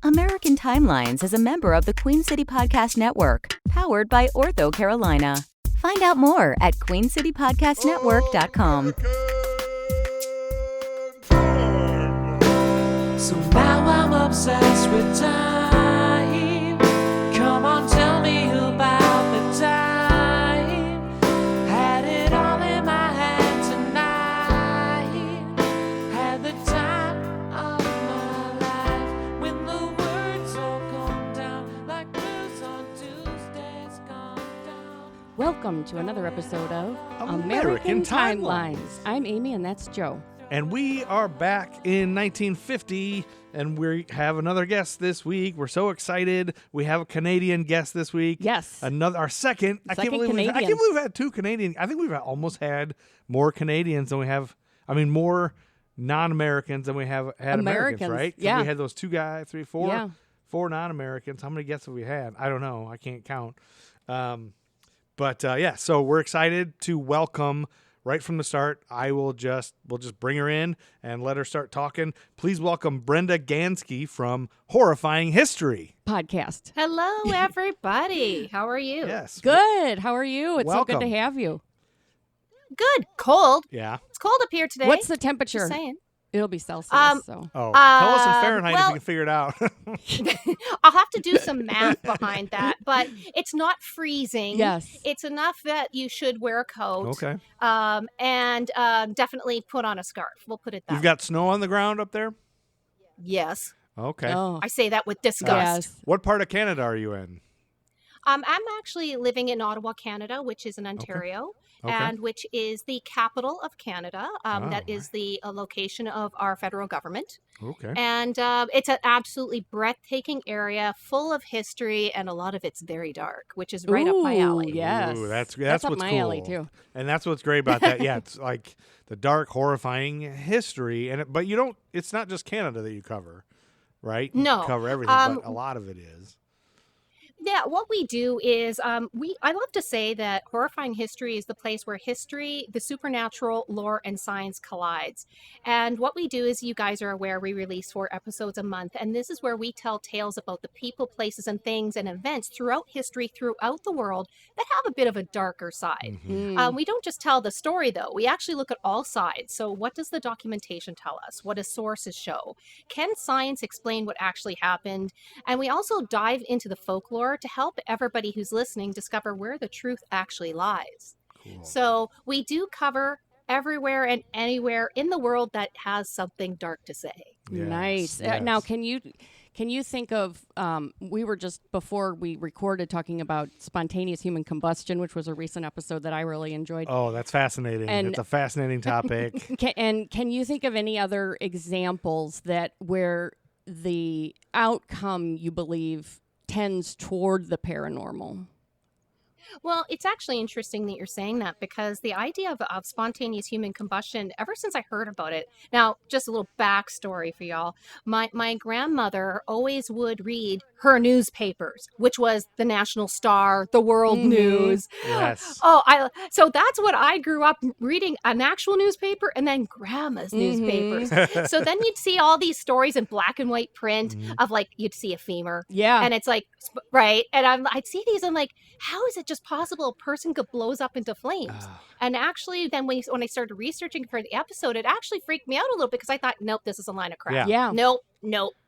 American Timelines is a member of the Queen City Podcast Network, powered by Ortho Carolina. Find out more at queencitypodcastnetwork.com. So now I'm obsessed with time. Come on, tell me about the time. Had it all in my hand tonight. Had the time of my life. When the words all come down like blues on Tuesdays come down. Welcome to another episode of American Timelines. I'm Amy, and that's Joe. And we are back in 1950, and we have another guest this week. We're so excited. We have a Canadian guest this week. Yes. Our second. I can't believe we've had two Canadian. I think we've almost had more Canadians than we have, more non-Americans than we have had Americans, right? Yeah. We had those two guys, four non-Americans. How many guests have we had? I don't know. I can't count. So we're excited to welcome. Right from the start, we'll just bring her in and let her start talking. Please welcome Brenda Ganske from Horrifying History Podcast. Hello, everybody. How are you? Yes. Good. How are you? It's Welcome. so good to have you. Good. Cold. Yeah. It's cold up here today. What's the temperature? Just saying. It'll be Celsius. So. Oh, tell us in Fahrenheit if well- you can figure it out. I'll have to do some math behind that, but it's not freezing. Yes. It's enough that you should wear a coat. Okay. And definitely put on a scarf. We'll put it that You've way. got snow on the ground up there? Yes. Okay. Oh. I say that with disgust. Yes. What part of Canada are you in? I'm actually living in Ottawa, Canada, which is in Ontario. Okay. And which is the capital of Canada. That is the location of our federal government. Okay. And it's an absolutely breathtaking area full of history, and a lot of it's very dark, which is right up my alley. Yes. Ooh, that's up what's my cool. alley too. And that's what's great about that. Yeah, it's like the dark, horrifying history. But you don't. It's not just Canada that you cover, right? No. You cover everything, but a lot of it is. Yeah, what we do is I love to say that Horrifying History is the place where history, the supernatural, lore, and science collides. And what we do is, you guys are aware, we release 4 episodes a month, and this is where we tell tales about the people, places, and things and events throughout history, throughout the world, that have a bit of a darker side. Mm-hmm. We don't just tell the story, though. We actually look at all sides. So what does the documentation tell us? What does sources show? Can science explain what actually happened? And we also dive into the folklore to help everybody who's listening discover where the truth actually lies. Cool. So we do cover everywhere and anywhere in the world that has something dark to say. Yes, Nice. yes. Now, can you think of? We were just before we recorded talking about spontaneous human combustion, which was a recent episode that I really enjoyed. Oh, that's fascinating. And- It's a fascinating topic. Can you think of any other examples where the outcome you believe tends toward the paranormal? Well, it's actually interesting that you're saying that, because the idea of spontaneous human combustion, ever since I heard about it, now just a little backstory for y'all. My grandmother always would read her newspapers, which was the National Star, the World News. Yes. So that's what I grew up reading, an actual newspaper and then grandma's newspapers. So then you'd see all these stories in black and white print of, like, you'd see a femur. Yeah. And it's like, right. And I'd see these, I'm like, how is it just possible a person could blows up into flames? And actually, then when I started researching for the episode, it actually freaked me out a little bit, because I thought, nope, this is a line of crap. Yeah. Nope.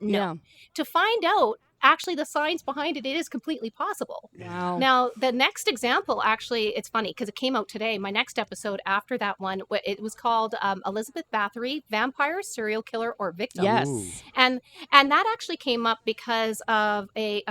Yeah. To find out, actually, the science behind it is completely possible. Wow. Now, the next example, actually, it's funny because it came out today. My next episode after that one, it was called Elizabeth Bathory, Vampire, Serial Killer, or Victim. Yes. Ooh. And that actually came up because of a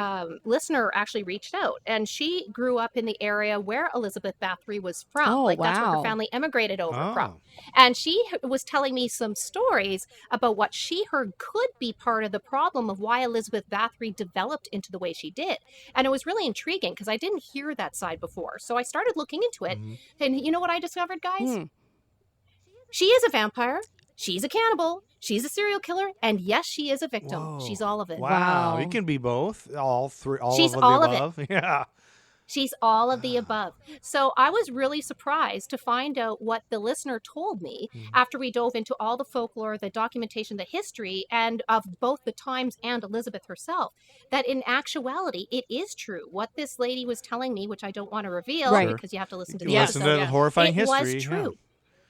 listener actually reached out, and she grew up in the area where Elizabeth Bathory was from. Oh, That's where wow. her family immigrated over Oh. from. And she was telling me some stories about what she heard could be part of the problem of why Elizabeth Bathory developed into the way she did. And it was really intriguing because I didn't hear that side before. So I started looking into it. And you know what I discovered, guys? She is a vampire. She's a cannibal. She's a serial killer. And yes, she is a victim. Whoa. She's all of it. Wow. Wow. You can be both. All three. All She's of all the of it. above. Yeah. She's all of the above. So I was really surprised to find out what the listener told me after we dove into all the folklore, the documentation, the history, and of both the times and Elizabeth herself, that in actuality, it is true. What this lady was telling me, which I don't want to reveal because you have to listen to the listen episode. to the Horrifying History. It was true.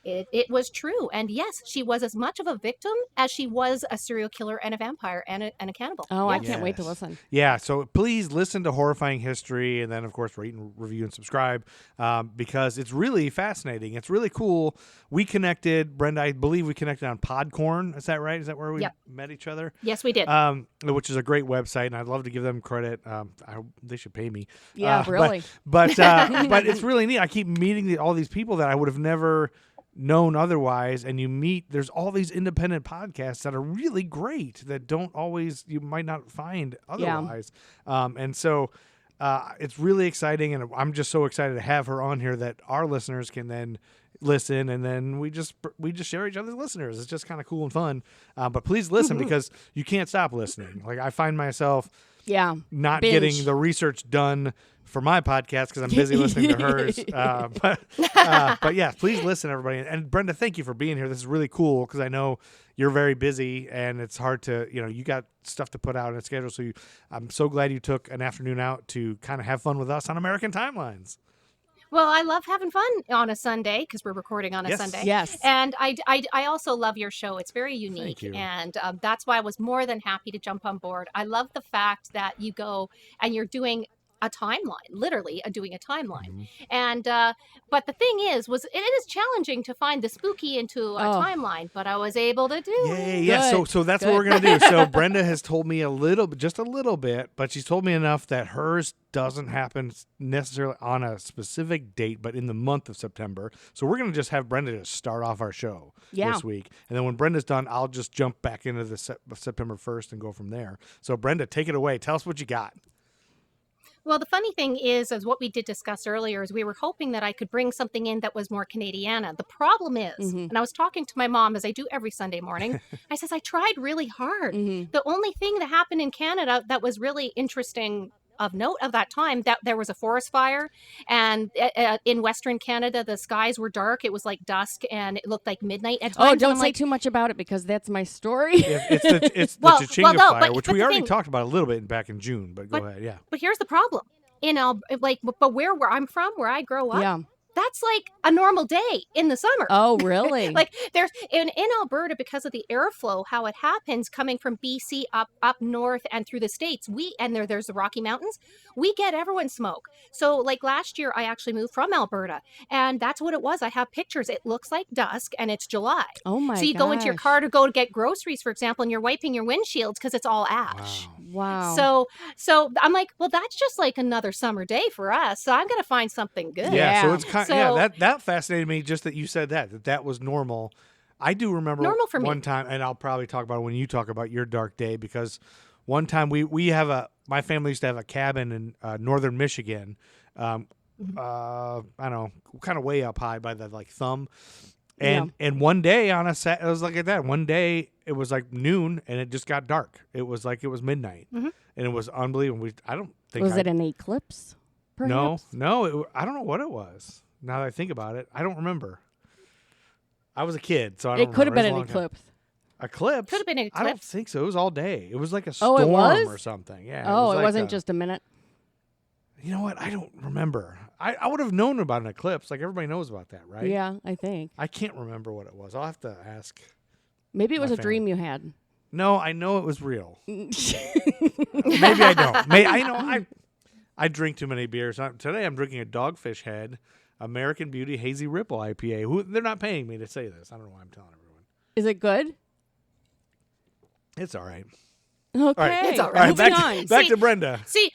It was true. And yes, she was as much of a victim as she was a serial killer and a vampire and a cannibal. Oh, yes. I can't wait to listen. Yeah, so please listen to Horrifying History, and then, of course, rate and review and subscribe, because it's really fascinating. It's really cool. We connected, Brenda, I believe we connected on Podcorn. Is that right? Is that where we met each other? Yes, we did. Which is a great website, and I'd love to give them credit. They should pay me. Yeah, really. But it's really neat. I keep meeting all these people that I would have never known otherwise, and there's all these independent podcasts that are really great that you might not find otherwise. And so it's really exciting, and I'm just so excited to have her on here that our listeners can then listen, and then we just share each other's listeners. It's just kind of cool and fun. But please listen because you can't stop listening. Like, I find myself not getting the research done for my podcast because I'm busy listening to hers. But yeah, please listen, everybody. And Brenda, thank you for being here. This is really cool because I know you're very busy and it's hard to, you got stuff to put out on a schedule. So I'm so glad you took an afternoon out to kind of have fun with us on American Timelines. Well, I love having fun on a Sunday because we're recording on a Sunday. Yes. And I also love your show. It's very unique. Thank you. And that's why I was more than happy to jump on board. I love the fact that you go and you're doing a timeline, literally doing a timeline. And but the thing is, it is challenging to find the spooky into a timeline, but I was able to do it. Yeah. So that's what we're gonna do. So Brenda has told me just a little bit, but she's told me enough that hers doesn't happen necessarily on a specific date, but in the month of September. So we're gonna just have Brenda just start off our show this week, and then when Brenda's done, I'll just jump back into the September 1st and go from there. So Brenda, take it away. Tell us what you got. Well, the funny thing is, as what we did discuss earlier, is we were hoping that I could bring something in that was more Canadiana. The problem is, and I was talking to my mom, as I do every Sunday morning, I says, I tried really hard. The only thing that happened in Canada that was really interesting of note of that time, that there was a forest fire, and in Western Canada, the skies were dark. It was like dusk, and it looked like midnight at times. Oh, don't say too much about it because that's my story. It's the Chichinga fire, which we already talked about a little bit back in June. But go ahead, yeah. But here's the problem. But where I'm from, where I grow up, that's like a normal day in the summer. Oh, really? Like there's in Alberta, because of the airflow, how it happens coming from BC up north and through the States, there's the Rocky Mountains, we get everyone smoke. So like last year, I actually moved from Alberta, and that's what it was. I have pictures. It looks like dusk and it's July. Oh my! So you go into your car to go to get groceries, for example, and you're wiping your windshields because it's all ash. Wow. So I'm like, well, that's just like another summer day for us. So I'm gonna find something good. Yeah. So it's kind of, that fascinated me just that you said that was normal. I do remember normal for one me. time, and I'll probably talk about it when you talk about your dark day, because one time my family used to have a cabin in northern Michigan. I don't know, kind of way up high by the thumb. And one day on it was like that. One day it was like noon and it just got dark. It was like it was midnight, and it was unbelievable. I don't think was it an eclipse? Perhaps? No. I don't know what it was. Now that I think about it, I don't remember. I was a kid, so I don't remember. It could have been an eclipse. Eclipse? Could have been an eclipse. I don't think so. It was all day. It was like a storm or something. Yeah. It wasn't just a minute. You know what? I don't remember. I would have known about an eclipse. Like everybody knows about that, right? Yeah, I think. I can't remember what it was. I'll have to ask. Maybe it was a dream you had. No, I know it was real. Maybe I don't. I drink too many beers. Today I'm drinking a Dogfish Head American Beauty Hazy Ripple IPA. They're not paying me to say this. I don't know why I'm telling everyone. Is it good? It's all right. Okay. Right. It's all right. Moving on. Back to Brenda. See,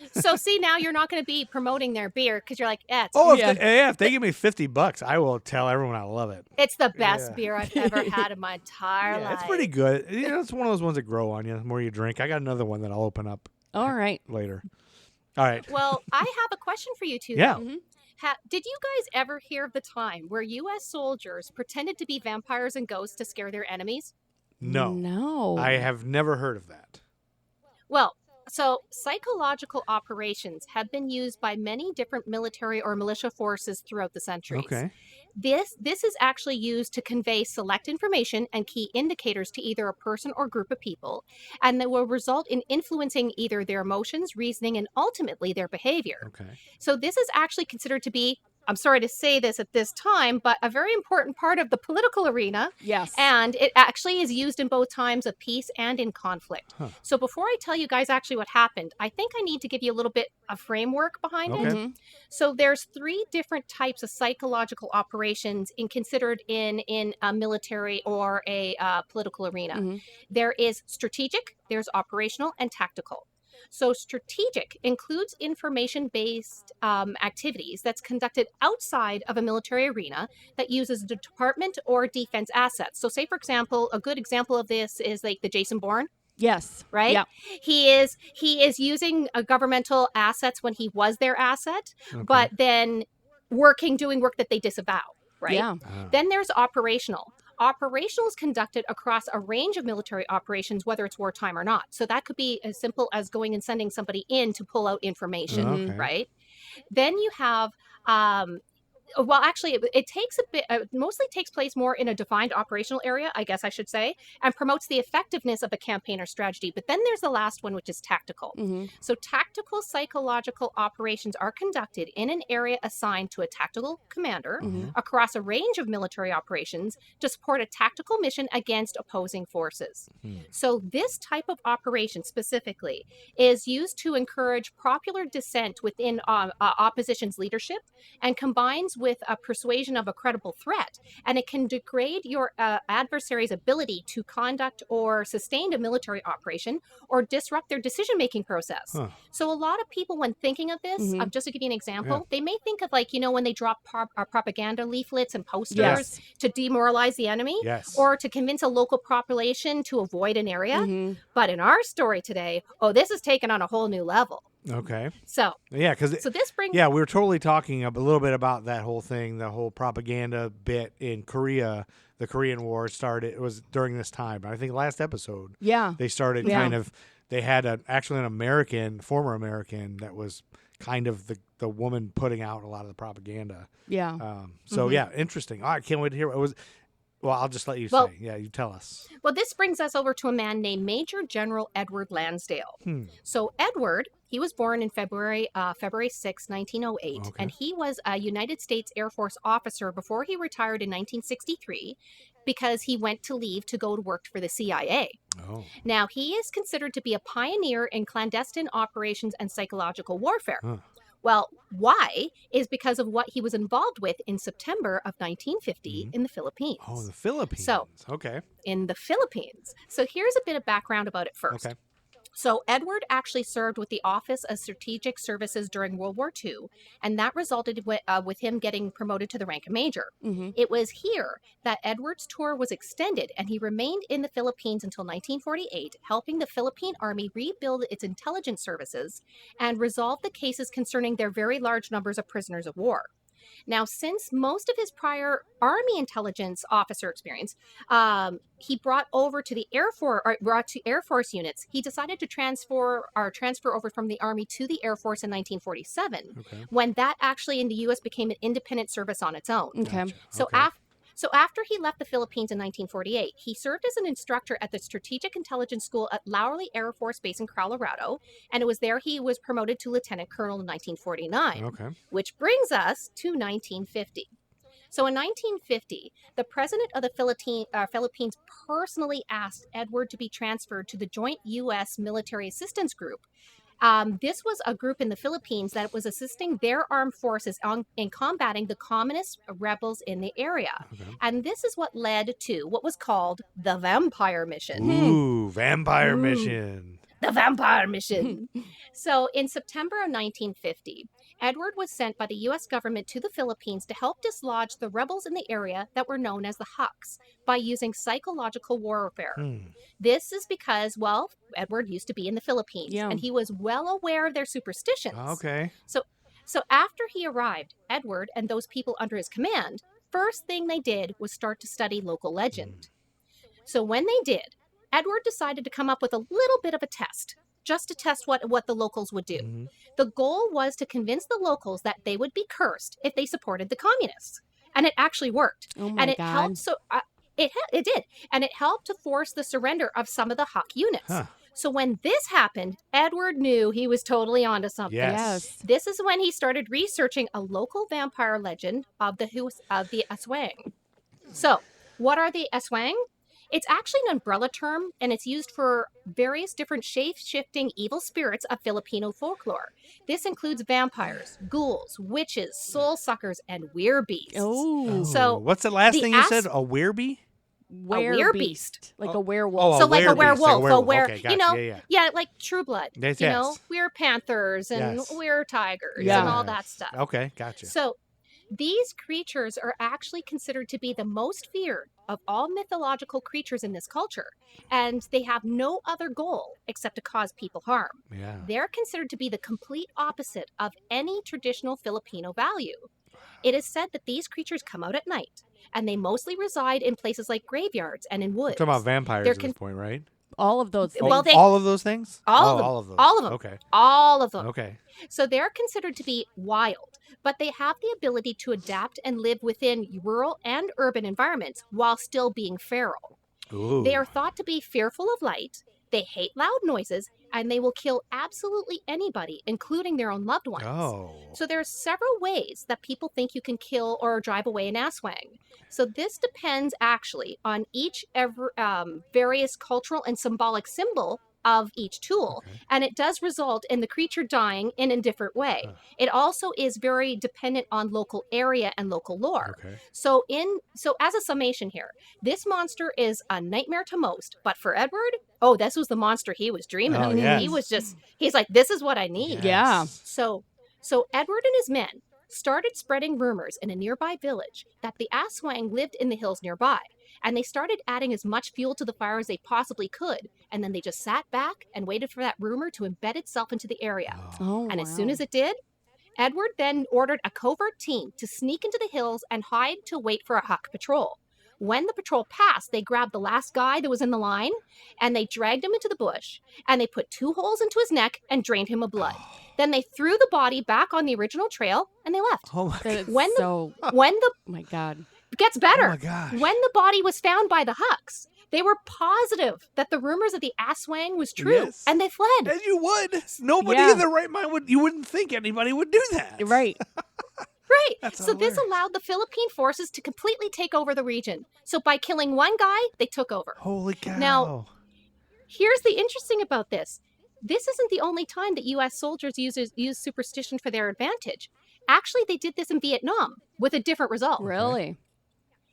now you're not going to be promoting their beer because you're like, it's if they give me $50, I will tell everyone I love it. It's the best beer I've ever had in my entire life. It's pretty good. It's one of those ones that grow on you the more you drink. I got another one that I'll open up. All right. Later. All right. Well, I have a question for you two. Yeah. Though. Did you guys ever hear of the time where U.S. soldiers pretended to be vampires and ghosts to scare their enemies? No. No. I have never heard of that. Well, So psychological operations have been used by many different military or militia forces throughout the centuries. Okay. This is actually used to convey select information and key indicators to either a person or group of people, and that will result in influencing either their emotions, reasoning, and ultimately their behavior. Okay. So this is actually considered to be, I'm sorry to say this at this time, but a very important part of the political arena. Yes. And it actually is used in both times of peace and in conflict. Huh. So before I tell you guys actually what happened, I think I need to give you a little bit of framework behind it. Mhm. So there's 3 different types of psychological operations considered in a military or a political arena. Mhm. There is strategic, there's operational, and tactical. So strategic includes information-based activities that's conducted outside of a military arena that uses the department or defense assets. So say, for example, a good example of this is like the Jason Bourne, Yes. right? Yeah. He is using governmental assets when he was their asset, Okay. but then doing work that they disavow, right? Yeah. Then there's operational. Operational is conducted across a range of military operations, whether it's wartime or not. So that could be as simple as going and sending somebody in to pull out information, Okay. right? Then you have well, actually, it takes a bit, mostly takes place more in a defined operational area, I guess I should say, and promotes the effectiveness of a campaign or strategy. But then there's the last one, which is tactical. Mm-hmm. So tactical psychological operations are conducted in an area assigned to a tactical commander across a range of military operations to support a tactical mission against opposing forces. So this type of operation specifically is used to encourage popular dissent within opposition's leadership and combines with a persuasion of a credible threat, and it can degrade your adversary's ability to conduct or sustain a military operation or disrupt their decision-making process. So a lot of people, when thinking of this, just to give you an example, they may think of, like, when they drop propaganda leaflets and posters to demoralize the enemy or to convince a local population to avoid an area. But in our story today, this is taken on a whole new level. Okay. So yeah, because this brings we were totally talking a little bit about that whole thing, the whole propaganda bit in Korea. The Korean War started. It was during this time. I think last episode. Yeah. They started kind of. They had actually an former American that was kind of the woman putting out a lot of the propaganda. Yeah. So interesting. I can't wait to hear what it was. Well, I'll just let you say. Yeah, you tell us. Well, this brings us over to a man named Major General Edward Lansdale. So Edward, he was born in February 6, 1908, and he was a United States Air Force officer before he retired in 1963 because he went to leave to go to work for the CIA. Now, he is considered to be a pioneer in clandestine operations and psychological warfare. Well, why is because of what he was involved with in September of 1950 in the Philippines. Oh, the Philippines. So, in the Philippines. So here's a bit of background about it first. Okay. So Edward actually served with the Office of Strategic Services during World War II, and that resulted with him getting promoted to the rank of major. It was here that Edward's tour was extended, and he remained in the Philippines until 1948, helping the Philippine Army rebuild its intelligence services and resolve the cases concerning their very large numbers of prisoners of war. Now, since most of his prior Army intelligence officer experience, he brought over to the Air Force units, he decided to transfer over from the Army to the Air Force in 1947, when that actually in the U.S. became an independent service on its own. So after he left the Philippines in 1948, he served as an instructor at the Strategic Intelligence School at Lowry Air Force Base in Colorado, and it was there he was promoted to lieutenant colonel in 1949, which brings us to 1950. So in 1950, the president of the Philippines personally asked Edward to be transferred to the Joint U.S. Military Assistance Group. This was a group in the Philippines that was assisting their armed forces in combating the communist rebels in the area. And this is what led to what was called the Vampire Mission. Ooh, Vampire Mission. The Vampire Mission. So in September of 1950, Edward was sent by the U.S. government to the Philippines to help dislodge the rebels in the area that were known as the Hucks by using psychological warfare. This is because, well, Edward used to be in the Philippines, and he was well aware of their superstitions. So after he arrived, Edward and those people under his command, first thing they did was start to study local legend. So when they did, Edward decided to come up with a little bit of a test. just to test what the locals would do. Mm-hmm. The goal was to convince the locals that they would be cursed if they supported the communists. And it actually worked. Oh my and it God. helped. So it did. And it helped to force the surrender of some of the Huck units. Huh. So when this happened, Edward knew he was totally onto something. Yes. This is when he started researching a local vampire legend of the Aswang. So, what are the Aswang? It's actually an umbrella term, and it's used for various different shape-shifting evil spirits of Filipino folklore. This includes vampires, ghouls, witches, soul suckers, and werebeasts. Oh. So what's the last the thing you said? A werebeast? Werebeast. Like a werewolf. Oh, so like a werewolf, Okay, gotcha. Yeah, like True Blood. Yes, You yes. know, we're panthers and Yes. we're tigers Yeah. and all that stuff. Okay, gotcha. So these creatures are actually considered to be the most feared of all mythological creatures in this culture, and they have no other goal except to cause people harm. Yeah. They're considered to be the complete opposite of any traditional Filipino value. It is said that these creatures come out at night, and they mostly reside in places like graveyards and in We're woods. talking about vampires They're at this point, right? All of those. Well, things. they- all of those things? All of them. All of those. All of them. Okay. All of them. Okay. So they're considered to be wild, but they have the ability to adapt and live within rural and urban environments while still being feral. Ooh. They are thought to be fearful of light, they hate loud noises, and they will kill absolutely anybody, including their own loved ones. Oh. So there are several ways that people think you can kill or drive away an Aswang. So this depends actually on each various cultural and symbolic symbol of each tool, Okay. and it does result in the creature dying in a different way. It also is very dependent on local area and local lore. Okay. So as a summation here, this monster is a nightmare to most, but for Edward, this was the monster he was dreaming Oh, of. yes. He's like, this is what I need. Yeah. So Edward and his men started spreading rumors in a nearby village that the Aswang lived in the hills nearby, and they started adding as much fuel to the fire as they possibly could, and then they just sat back and waited for that rumor to embed itself into the area. Oh, And as soon as it did, Edward then ordered a covert team to sneak into the hills and hide to wait for a Huck patrol. When the patrol passed, they grabbed the last guy that was in the line, and they dragged him into the bush, and they put 2 holes into his neck and drained him of blood. Then they threw the body back on the original trail, and they left. Oh my That is When so. When the Oh my God. gets better. Oh my gosh. When the body was found by the Hucks, they were positive that the rumors of the Aswang was true, Yes. and they fled. As you would. Nobody Yeah. in their right mind you wouldn't think anybody would do that. Right. Right. That's So this hilarious. allowed the Philippine forces to completely take over the region. So by killing one guy, they took over. Holy cow. Now- Here's the interesting about this. This isn't the only time that U.S. soldiers use superstition for their advantage. Actually, they did this in Vietnam with a different result. Really?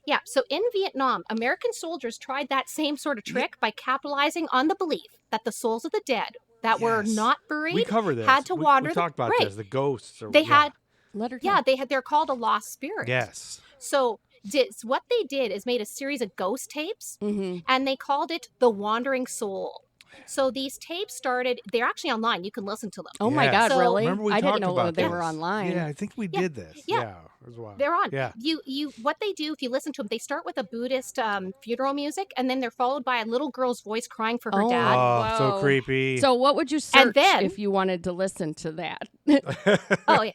Yeah, so in Vietnam, American soldiers tried that same sort of trick by capitalizing on the belief that the souls of the dead that were Yes. not we buried covered this. had to wander We the- talked about right. this. The ghosts. Or, They yeah. had, Let her yeah, go. they're called a lost spirit. Yes. So what they did is made a series of ghost tapes, Mm-hmm. and they called it The Wandering Soul. So these tapes started, they're actually online. You can listen to them. Oh my Yes. God, So- really? Remember we I didn't talked know about they this. were online. Yeah, I think we Yeah. did this. Yeah. Yeah. It was wild. They're on. Yeah. What they do, if you listen to them, they start with a Buddhist funeral music, and then they're followed by a little girl's voice crying for her Oh. dad. Oh, so Whoa. creepy. So what would you search And then- if you wanted to listen to that? Oh yeah.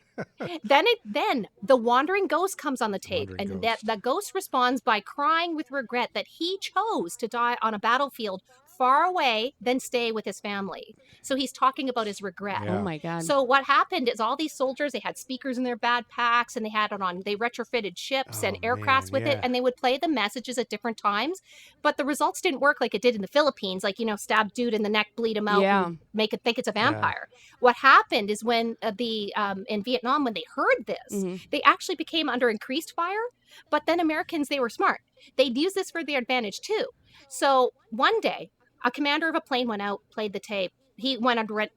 Then the wandering ghost comes on the tape, Wandering and ghost. the ghost responds by crying with regret that he chose to die on a battlefield far away than stay with his family. So he's talking about his regret. Yeah. Oh my God. So what happened is all these soldiers, they had speakers in their backpacks, and they had it on. They retrofitted ships and Oh, aircrafts man, with it, yeah. and they would play the messages at different times. But the results didn't work like it did in the Philippines, like stab dude in the neck, bleed him out, Yeah. and make it think it's a vampire. What happened is when in Vietnam, when they heard this, Mhm. they actually became under increased fire. But then Americans, they were smart. They'd use this for their advantage too. So one day, a commander of a plane went out, played the tape. He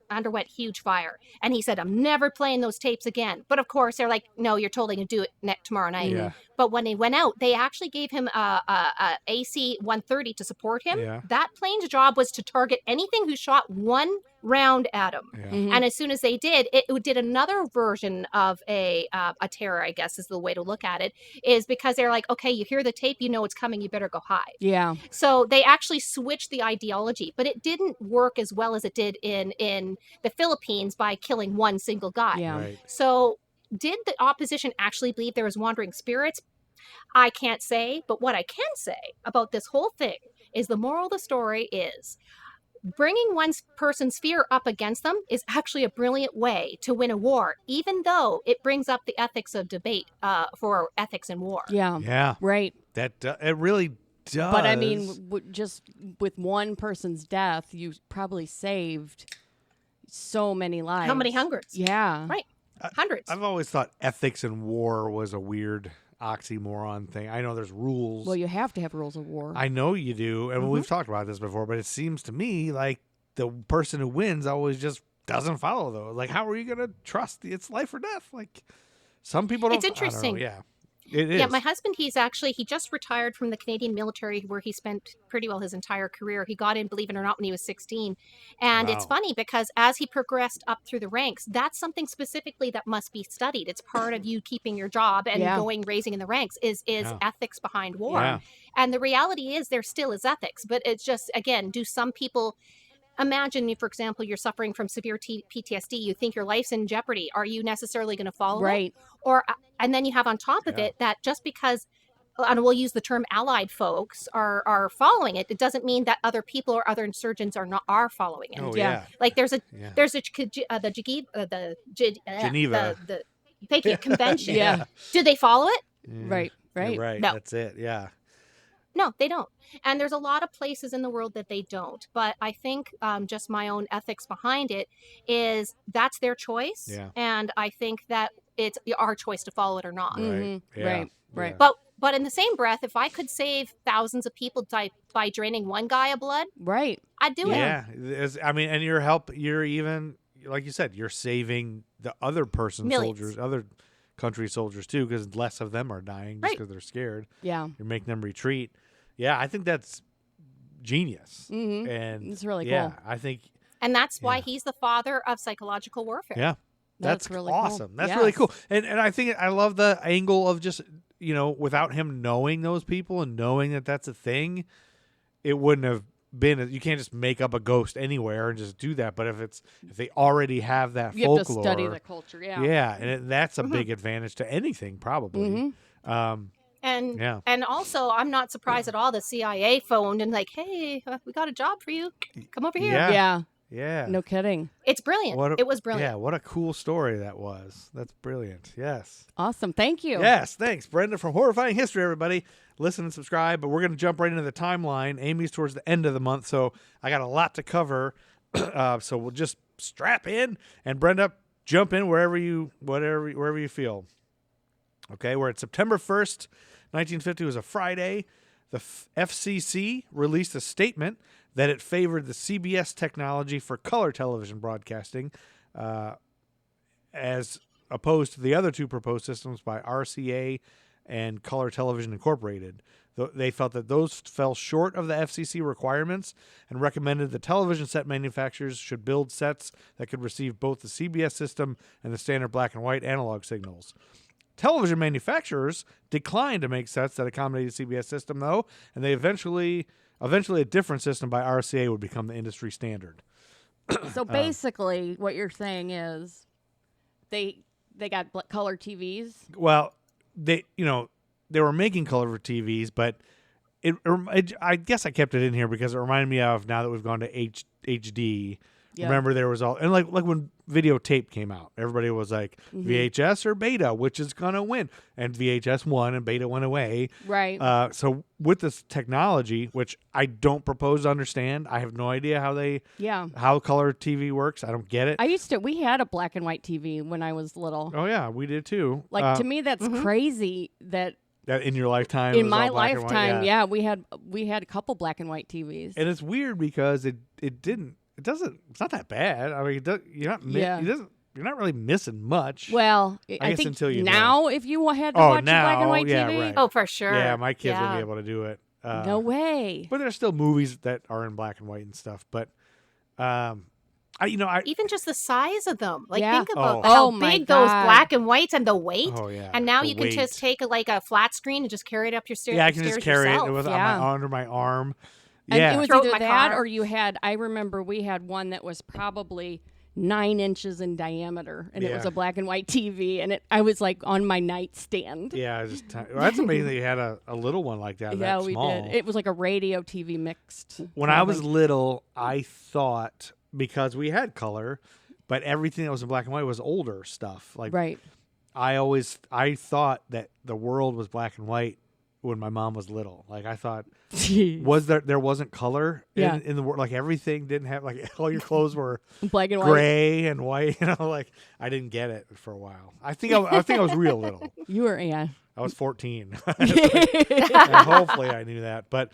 underwent huge fire, and he said, "I'm never playing those tapes again." But of course, they're like, "No, you're totally gonna do it tomorrow night." Yeah. But when they went out, they actually gave him a AC-130 to support him. Yeah. That plane's job was to target anything who shot one round atom. Yeah. Mhm. And as soon as they did, it did another version of a terror, I guess is the way to look at it, is because they're like, okay, you hear the tape, you know it's coming, you better go hide. Yeah. So they actually switched the ideology, but it didn't work as well as it did in the Philippines by killing one single guy. Yeah. Right. So did the opposition actually believe there was wandering spirits? I can't say, but what I can say about this whole thing is the moral of the story is bringing one person's fear up against them is actually a brilliant way to win a war, even though it brings up the ethics of debate for ethics in war. Yeah. Yeah. Right. That it really does. But I mean, just with one person's death, you probably saved so many lives. How many hundreds? Yeah. Right. Hundreds. I've always thought ethics in war was a weird oxymoron thing. I know there's rules. Well, you have to have rules of war. I know you do, and we've talked about this before, but it seems to me like the person who wins always just doesn't follow those. Like, how are you going to trust it's life or death? Like, some people don't. It's interesting. I don't know. Yeah, it is. Yeah, my husband, he just retired from the Canadian military where he spent pretty well his entire career. He got in, believe it or not, when he was 16. And it's Wow. funny because as he progressed up through the ranks, that's something specifically that must be studied. It's part of you keeping your job and Yeah. raising in the ranks is Yeah. ethics behind war. Yeah. And the reality is there still is ethics, but it's just, again, do some people imagine, for example, you're suffering from severe PTSD, you think your life's in jeopardy. Are you necessarily going to follow it? Right. Or and then you have on top of Yeah. it that just because, and we'll use the term allied folks are following it, it doesn't mean that other people or other insurgents are following it. Oh Yeah. yeah. Like there's Yeah. Geneva, the thank you, convention. Yeah. Do they follow it? Right. You're Right. right. No. That's it. Yeah. No, they don't. And there's a lot of places in the world that they don't. But I think just my own ethics behind it is that's their choice. Yeah. And I think that it's our choice to follow it or not. Mhm. Right. Yeah. Right. Right. Yeah. But in the same breath, if I could save thousands of people by draining one guy of blood, Right. I'd do it. Yeah. I mean, and you're even, like you said, you're saving the other person's Millions. soldiers, other country soldiers too, because less of them are dying just Right. because they're scared. Yeah. You're making them retreat. Yeah, I think that's genius. Mhm. And It's really yeah, cool. I think And that's why Yeah. he's the father of psychological warfare. yeah, that's really cool. awesome. That's really Yes. cool. And I think I love the angle of just, without him knowing those people and knowing that that's a thing, it wouldn't have been. You can't just make up a ghost anywhere and just do that. But if they already have that You folklore, have to study the culture. Yeah. yeah, and that's a big advantage to anything probably. Mhm. And Yeah. and also, I'm not surprised at all the CIA phoned and like, hey, we got a job for you. Come over here. Yeah. Yeah. Yeah. No kidding. It's brilliant. It was brilliant. Yeah, what a cool story that was. That's brilliant. Yes. Awesome. Thank you. Yes, thanks, Brenda from Horrifying History, everybody. Listen and subscribe, but we're going to jump right into the timeline. Amy's towards the end of the month, so I got a lot to cover. So we'll just strap in, and Brenda, jump in wherever you feel. Okay, we're at September 1st, 1950 was a Friday. The FCC released a statement that it favored the CBS technology for color television broadcasting, as opposed to the other two proposed systems by RCA and Color Television Incorporated. They felt that those fell short of the FCC requirements and recommended the television set manufacturers should build sets that could receive both the CBS system and the standard black and white analog signals. Television manufacturers declined to make sets that accommodated the CBS system, though, and they eventually a different system by RCA would become the industry standard. So basically, what you're saying is they got color TVs. Well, they were making color TVs, but I guess I kept it in here because it reminded me of, now that we've gone to HD. Yeah. Remember, there was all, and like when videotape came out, everybody was like, VHS or Beta, which is gonna win? And VHS won, and Beta went away. Right. So with this technology, which I don't propose to understand, I have no idea how color TV works. I don't get it. We had a black and white TV when I was little. Oh yeah, we did too. Like, to me, that's crazy that that in your lifetime, it in was my all black and white, lifetime, yeah, we had a couple black and white TVs. And it's weird because it's not that bad. I mean, you're not really missing much. Well, I I guess think until you now, if you had to watch a black and white TV, right. Oh, for sure. Yeah, my kids will be able to do it. No way. But there's still movies that are in black and white and stuff. But even just the size of them. Like, Yeah. think about Oh. how Oh my big those God. black and whites and the weight. Oh yeah. And now the you can just weight. take a flat screen and just carry it up your stairs. Yeah, I can just carry yourself. it with Yeah. under my arm. And Yeah. it was Throw it in either my that car. or you had, I remember we had one that was probably 9 inches in diameter, and it was Yeah. a black and white TV, and I was like on my nightstand. Yeah, well, that's amazing that you had a little one like that. Yeah, that we small. did. It was like a radio TV mixed. When I was little, I thought, because we had color, but everything that was in black and white was older stuff. Like Right. I thought that the world was black and white when my mom was little. Like I thought, there wasn't color Yeah. in the world. Like everything didn't have, like all your clothes were Black and white. gray and white. Like I didn't get it for a while. I think I was real little. You were, yeah. I was 14. And hopefully I knew that. But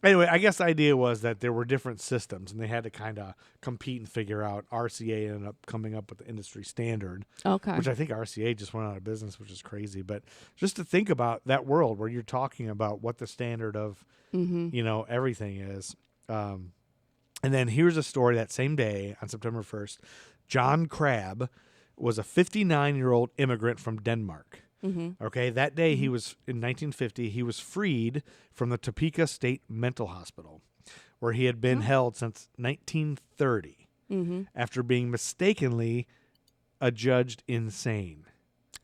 anyway, I guess the idea was that there were different systems and they had to kind of compete and figure out. RCA ended up coming up with the industry standard, Okay. which I think RCA just went out of business, which is crazy. But just to think about that world where you're talking about what the standard of, everything is. And then here's a story that same day on September 1st. John Crabb was a 59-year-old immigrant from Denmark. Okay, that day he was in 1950. He was freed from the Topeka State Mental Hospital, where he had been held since 1930 after being mistakenly adjudged insane.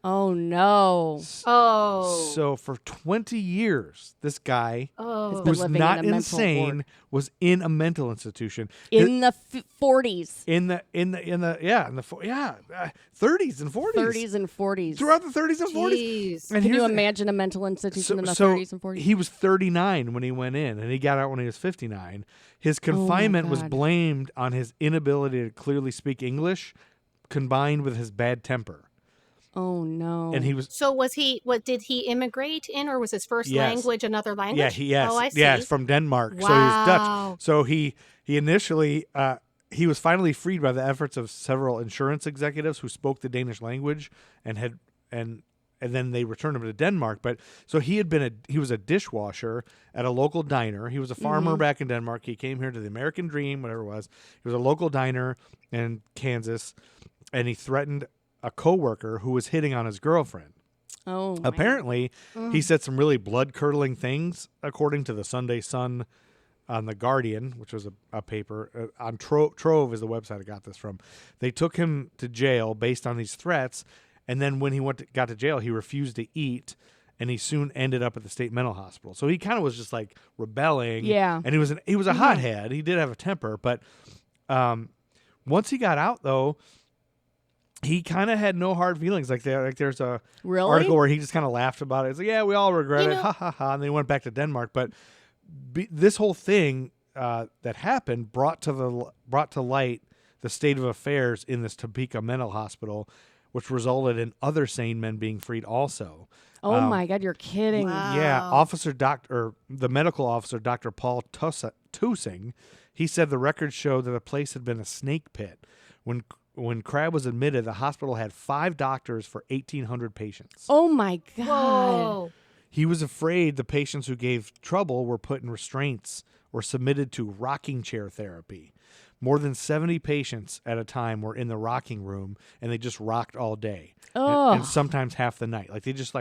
Oh, no. Oh. So for 20 years, this guy Oh. been who's living not in a mental insane ward. was in a mental institution In the 40s. in the 30s and 40s. 30s and 40s. Throughout the 30s and 40s. Jeez. And Can here's you the- imagine a mental institution in the so 30s and 40s? he was 39 when he went in, and he got out when he was 59. His confinement was God. blamed on his inability to clearly speak English, combined with his bad temper. Oh, no. And he was So did he immigrate in, or was his first Yes. language another language? Oh, I see. yes, from Denmark. So he was Dutch. So he initially he was finally freed by the efforts of several insurance executives who spoke the Danish language and then they returned him to Denmark. But so he was a dishwasher at a local diner. He was a farmer back in Denmark. He came here to the American dream, whatever it was. He was a local diner in Kansas, and he threatened a coworker who was hitting on his girlfriend. Oh, Apparently, he said some really blood-curdling things, according to the Sunday Sun on The Guardian, which was a paper. On Trove is the website I got this from. They took him to jail based on these threats, and then when he got to jail, he refused to eat, and he soon ended up at the state mental hospital. So he kind of was just like rebelling. Yeah. And he was a hothead. He did have a temper, but once he got out, though, he kind of had no hard feelings. Like there's a Really? article where he just kind of laughed about it. It's like, yeah, we all regret You it, know- ha ha ha. And they went back to Denmark. But this whole thing that happened brought to light the state of affairs in this Topeka mental hospital, which resulted in other sane men being freed also. Oh, my God. You're kidding. Wow. Yeah, the medical officer, Dr. Paul Tusing, he said the records showed that the place had been a snake pit. When Crabb was admitted, the hospital had 5 doctors for 1,800 patients. Oh, my God. Whoa. He was afraid the patients who gave trouble were put in restraints or submitted to rocking chair therapy. More than 70 patients at a time were in the rocking room, and they just rocked all day. And Ugh. sometimes half the night. Like they just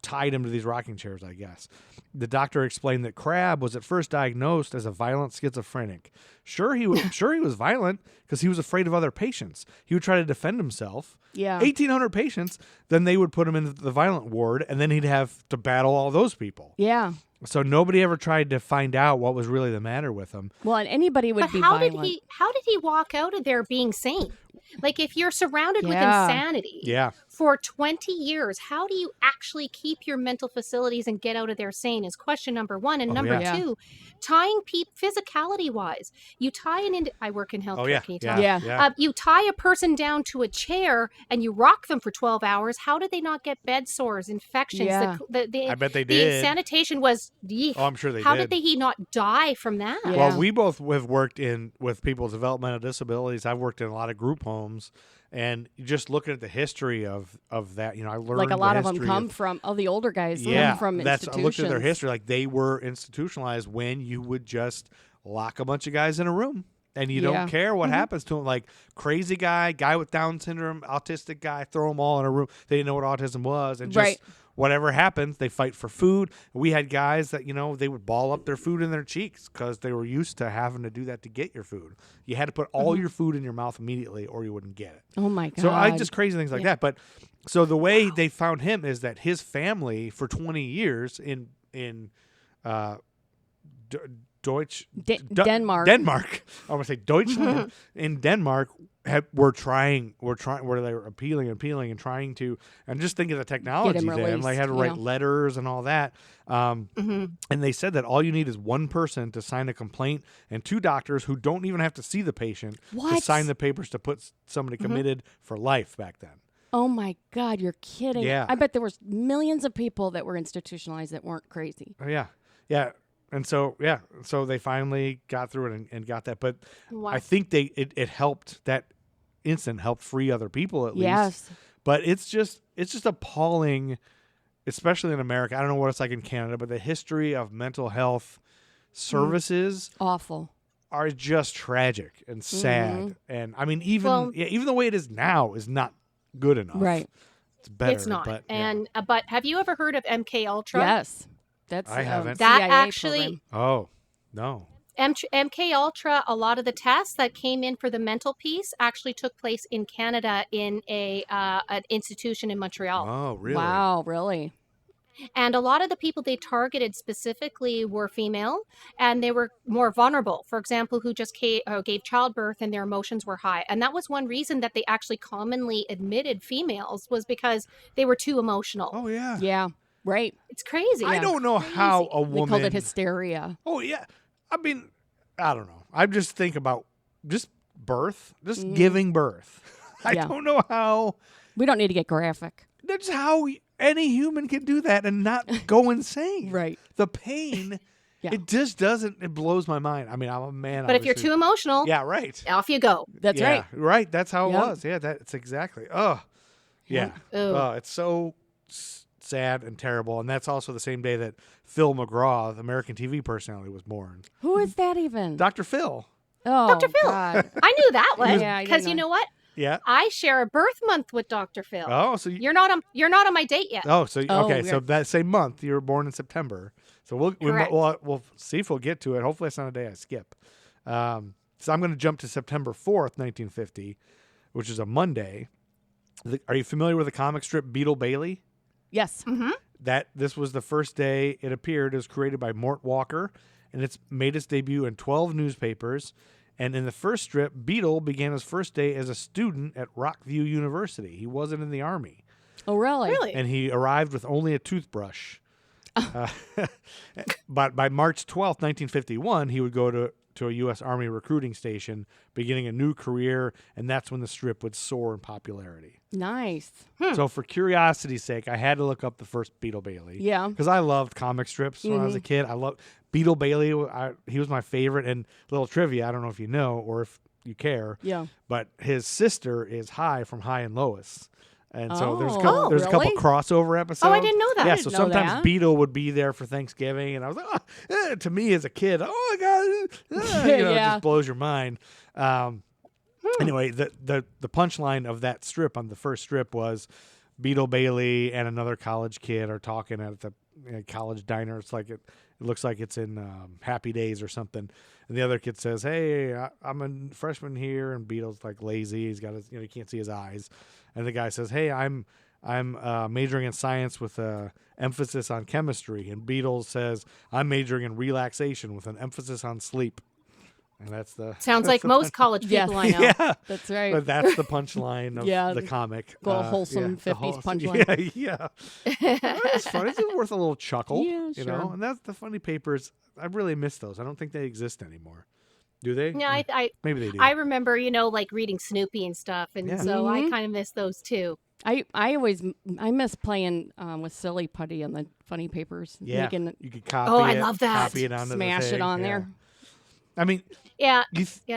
tied him to these rocking chairs, I guess. The doctor explained that Crabb was at first diagnosed as a violent schizophrenic. Sure he was violent because he was afraid of other patients. He would try to defend himself. Yeah. 1,800 patients, then they would put him in the violent ward, and then he'd have to battle all those people. Yeah. So nobody ever tried to find out what was really the matter with him. Well, and anybody would But be how violent. did he walk out of there being sane? Like, if you're surrounded with Yeah. insanity Yeah. for 20 years, how do you actually keep your mental facilities and get out of there sane is question number one. And number yeah. two, tying people physicality wise, you tie an into, I work in healthcare. Oh, yeah. Can you Yeah. tell? Yeah. You tie a person down to a chair and you rock them for 12 hours. How did they not get bed sores, infections? Yeah. I bet they The did. sanitation was, yeesh. Oh, I'm sure they How did. did he not die from that? Yeah. Well, we both have worked with people with developmental disabilities. I've worked in a lot of group homes, and just looking at the history of that, I learned like a lot the of them history come from, the older guys yeah, come from I institutions. looked at their history. Like they were institutionalized when you would just lock a bunch of guys in a room And you don't care what happens to him. Like crazy guy with Down syndrome, autistic guy, throw them all in a room. They didn't know what autism was. And just whatever happens, they fight for food. We had guys that, they would ball up their food in their cheeks because they were used to having to do that to get your food. You had to put all your food in your mouth immediately or you wouldn't get it. Oh, my God. So just crazy things like that. But so the way they found him is that his family for 20 years in Denmark. Denmark. I want to say Deutschland. In Denmark, were they were appealing and trying to, and just think of the technology then, like had to write letters and all that. And they said that all you need is one person to sign a complaint and 2 doctors who don't even have to see the patient to sign the papers to put somebody committed for life back then. Oh my God, you're kidding. Yeah. I bet there was millions of people that were institutionalized that weren't crazy. Oh, yeah. Yeah. And so they finally got through it and got that. But I think it helped, that incident helped free other people at least. Yes. But it's just appalling, especially in America. I don't know what it's like in Canada, but the history of mental health services awful are just tragic and sad. And I mean, even the way it is now is not good enough. Right. It's better. It's not. But, but have you ever heard of MK Ultra? Yes. That's I haven't. That CIA actually. program. Oh, no. MK Ultra, a lot of the tests that came in for the mental piece actually took place in Canada in an institution in Montreal. Oh, really? Wow, really? And a lot of the people they targeted specifically were female, and they were more vulnerable. For example, who just gave childbirth and their emotions were high. And that was one reason that they actually commonly admitted females, was because they were too emotional. Oh, yeah. Yeah, right. It's crazy. I don't know how a woman... They called it hysteria. Oh, yeah. I mean, I don't know. I just think about just birth, just giving birth. I don't know how... We don't need to get graphic. That's how any human can do that and not go insane. Right. The pain, it just doesn't, it blows my mind. I mean, I'm a man. But if you're too emotional, yeah, right. off you go. That's right. Right. That's how it was. Yeah, that's exactly. Oh, yeah. Oh, it's so sad and terrible. And that's also the same day that Phil McGraw, the American TV personality, was born. Who is that even? Dr. Phil. Oh, Dr. Phil. God. I knew that one. Because you know what? Yeah. I share a birth month with Dr. Phil. Oh, so you're not on my date yet. Oh, so okay, so that same month you were born in September. So we'll see if we'll get to it. Hopefully, it's not a day I skip. So I'm going to jump to September 4th, 1950, which is a Monday. Are you familiar with the comic strip Beetle Bailey? Yes. Mm-hmm. This was the first day it appeared. It was created by Mort Walker, and it's made its debut in 12 newspapers. And in the first strip, Beetle began his first day as a student at Rockview University. He wasn't in the Army. Oh, really? Really? And he arrived with only a toothbrush. But by March 12th, 1951, he would go to a U.S. Army recruiting station, beginning a new career, and that's when the strip would soar in popularity. Nice. So for curiosity's sake, I had to look up the first Beetle Bailey. Yeah. Because I loved comic strips when I was a kid. I loved Beetle Bailey. He was my favorite. And little trivia, I don't know if you know or if you care. Yeah. But his sister is High from High and Lois. And so there's a really? couple crossover episodes. Oh, I didn't know that. Yeah, I so didn't know sometimes that. Beetle would be there for Thanksgiving, and I was like, to me as a kid, oh my God, it just blows your mind. Anyway, the punchline of that strip on the first strip was Beetle Bailey and another college kid are talking at the college diner. It's like it looks like it's in Happy Days or something. And the other kid says, "Hey, I'm a freshman here," and Beetle's like lazy. He's got his, you can't see his eyes. And the guy says, "Hey, I'm majoring in science with a emphasis on chemistry." And Beetle says, "I'm majoring in relaxation with an emphasis on sleep." And that's the sounds like most college people I know. Yeah, That's right. but that's the punchline of the comic. Little wholesome 50s punchline. Yeah. It's fun. It's worth a little chuckle. Yeah, you sure. know. And that's the funny papers. I really miss those. I don't think they exist anymore. Do they? Yeah, maybe they do. I remember, like reading Snoopy and stuff, and so I kind of miss those too. I miss playing with Silly Putty on the funny papers. Yeah, Making, you could copy Oh, I it, love that. Copy it onto smash the thing. it on there. I mean, Yeah,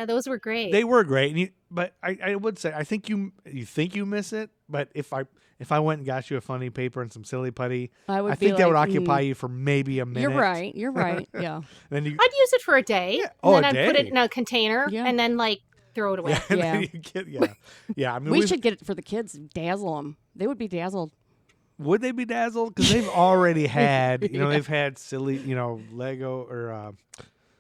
those were great. they were great. But I would say, I think you think you miss it. But if I went and got you a funny paper and some silly putty, I think that would occupy you for maybe a minute. You're right. Yeah. Then I'd use it for a day. Yeah. And then I'd put it in a container and then throw it away. Yeah. I mean, we should get it for the kids. Dazzle them. They would be dazzled. Would they be dazzled? Because they've already had, they've had silly, Lego or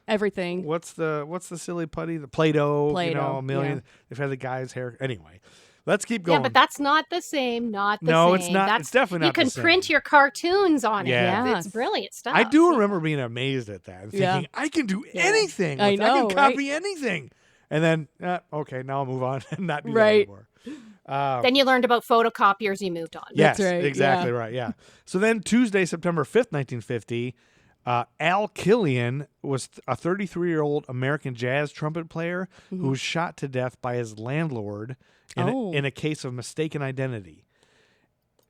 everything. What's the silly putty? The Play-Doh. A million. Yeah. They've had the guy's hair. Anyway, let's keep going. Yeah, but that's not the same. No, it's not. It's definitely not. You can print your cartoons on it. Yeah. It's brilliant stuff. I do remember being amazed at that and thinking, I can do anything. I know, I can copy anything. And then, okay, now I'll move on and not do that Right. anymore. Then you learned about photocopiers. You moved on. Yes, That's right, exactly yeah. right. Yeah. So then Tuesday, September 5th, 1950, Al Killian was a 33-year-old American jazz trumpet player who was shot to death by his landlord in a case of mistaken identity.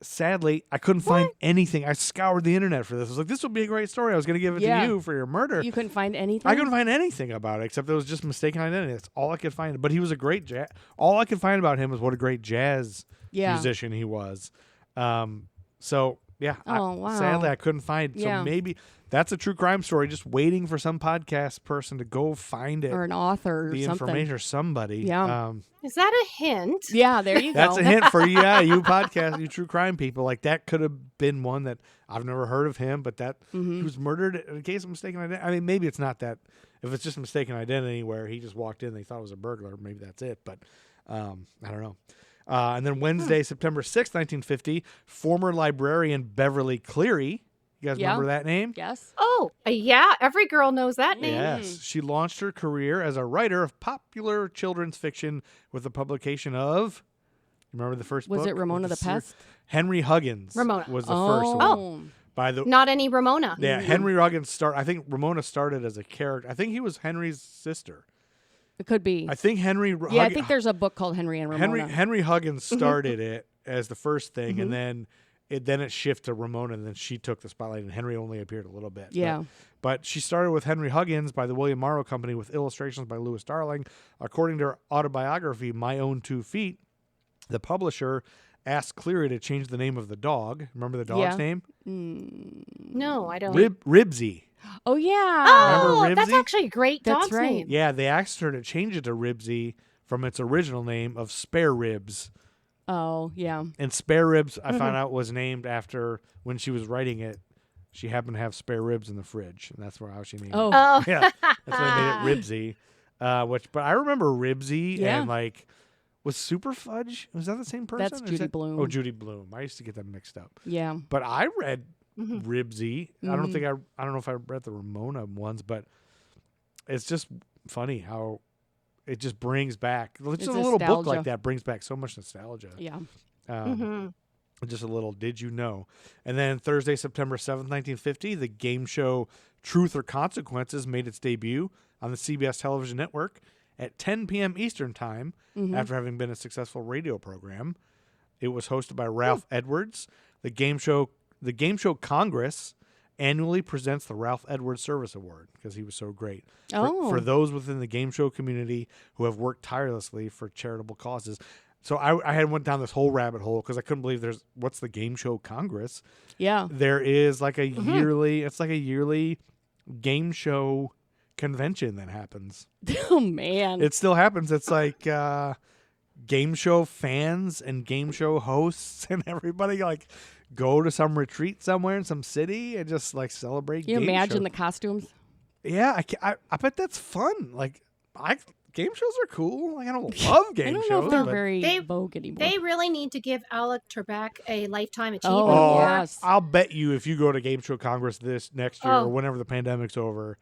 Sadly, I couldn't find anything. I scoured the internet for this. I was like, this would be a great story. I was going to give it to you for your murder. You couldn't find anything? I couldn't find anything about it except it was just mistaken identity. That's all I could find. But he was a great jazz. All I could find about him was what a great jazz musician he was. So, yeah. Wow. Sadly, I couldn't find. So maybe that's a true crime story, just waiting for some podcast person to go find it. Or an author or the something. information or somebody. Yeah. Is that a hint? Yeah, there you go. That's a hint for you podcast, you true crime people. Like that could have been one that I've never heard of him, but that he was murdered in a case of mistaken identity. I mean, maybe it's not that. If it's just mistaken identity where he just walked in, they thought it was a burglar. Maybe that's it. But I don't know. And then Wednesday, September 6th, 1950, former librarian Beverly Cleary. You guys remember that name? Yes. Oh, yeah. Every girl knows that name. Yes. She launched her career as a writer of popular children's fiction with the publication of, remember the first book? Was it Ramona the Pest? Henry Huggins Ramona. was the first one. Oh. By the Not any Ramona. Yeah, Henry Huggins I think Ramona started as a character. I think he was Henry's sister. It could be. I think Henry I think there's a book called Henry and Ramona. Henry Huggins started it as the first thing, and then it shifted to Ramona, and then she took the spotlight, and Henry only appeared a little bit. Yeah. But she started with Henry Huggins by the William Morrow Company with illustrations by Louis Darling. According to her autobiography, My Own 2 Feet, the publisher asked Cleary to change the name of the dog. Remember the dog's name? No, I don't. Ribsy. Oh, yeah. Oh, Remember that's Ribsy? actually a great That's dog's right. name. Yeah, they asked her to change it to Ribsy from its original name of Spare Ribs. Oh, yeah. And Spare Ribs, I found out, was named after when she was writing it. She happened to have spare ribs in the fridge, and that's how she named it. Oh. Yeah, that's why they made it Ribsy. But I remember Ribsy and was Super Fudge. Was that the same person? That's Judy Blume. Oh, Judy Blume. I used to get them mixed up. Yeah. But I read Ribsy. I don't know if I read the Ramona ones, but it's just funny how it just brings back. Just a little book like that brings back so much nostalgia. Yeah. Just a little did you know. And then Thursday, September 7th, 1950, the game show Truth or Consequences made its debut on the CBS television network at 10 p.m. Eastern Time after having been a successful radio program. It was hosted by Ralph Edwards. The game show Congress annually presents the Ralph Edwards Service Award because he was so great. For those within the game show community who have worked tirelessly for charitable causes. So I had went down this whole rabbit hole because I couldn't believe what's the game show Congress? Yeah. There is like a yearly game show convention that happens. Oh, man. It still happens. It's like game show fans and game show hosts and everybody like go to some retreat somewhere in some city and just like celebrate. You game imagine shows. the costumes? Yeah, I bet that's fun. Like game shows are cool. Like I don't love game shows. I don't know if they're but very vogue anymore. They really need to give Alec Trebek a lifetime achievement Oh, award. yes. I'll bet you if you go to Game Show Congress this next year or whenever the pandemic's over,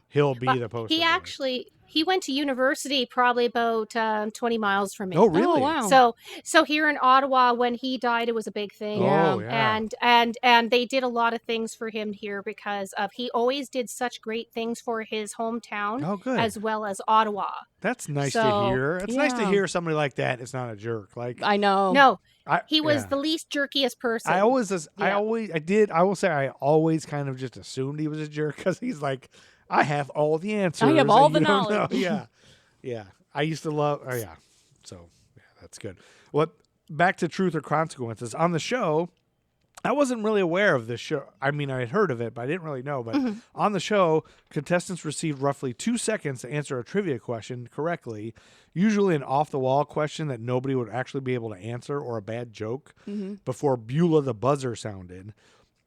he'll be the poster. He went to university probably about 20 miles from me. Oh, really? Oh, wow. So here in Ottawa, when he died, it was a big thing. Oh, yeah. And they did a lot of things for him here because he always did such great things for his hometown as well as Ottawa. That's nice to hear. It's nice to hear somebody like that is not a jerk. Like I know. No. He was the least jerkiest person. I will say I always kind of just assumed he was a jerk because he's like I have all the answers. I have all and the you don't knowledge. know. Yeah. Yeah. I used to love, oh, yeah. So, yeah, that's good. Well, back to Truth or Consequences. On the show, I wasn't really aware of this show. I mean, I had heard of it, but I didn't really know. But on the show, contestants received roughly 2 seconds to answer a trivia question correctly, usually an off-the-wall question that nobody would actually be able to answer or a bad joke before Beulah the buzzer sounded.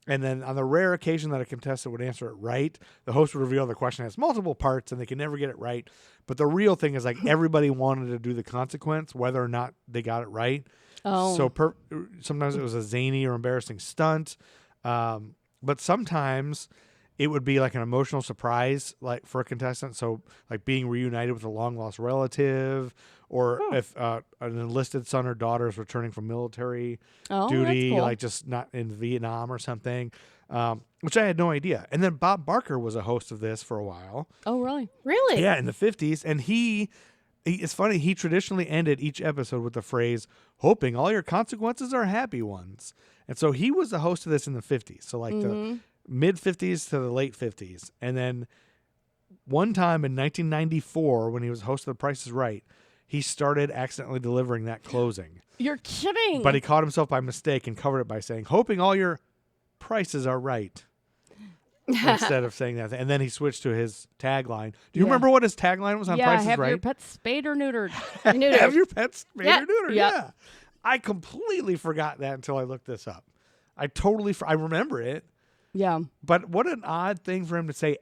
And then on the rare occasion that a contestant would answer it right, the host would reveal the question has multiple parts and they can never get it right. But the real thing is like everybody wanted to do the consequence, whether or not they got it right. Oh. So sometimes it was a zany or embarrassing stunt. But sometimes it would be like an emotional surprise like for a contestant. So like being reunited with a long-lost relative or if an enlisted son or daughter is returning from military duty, that's cool. like just not in Vietnam or something, which I had no idea. And then Bob Barker was a host of this for a while. Oh, really? Really? Yeah, in the 50s. And it's funny, he traditionally ended each episode with the phrase, hoping all your consequences are happy ones. And so he was the host of this in the 50s. So like the mid-50s to the late 50s. And then one time in 1994, when he was host of The Price is Right, he started accidentally delivering that closing. You're kidding. But he caught himself by mistake and covered it by saying, hoping all your prices are right. Instead of saying that. And then he switched to his tagline. Do you remember what his tagline was on Price is have Right? your pets spayed or neutered. Have your pets spayed or neutered. Yep. Yeah. I completely forgot that until I looked this up. I remember it. Yeah. But what an odd thing for him to say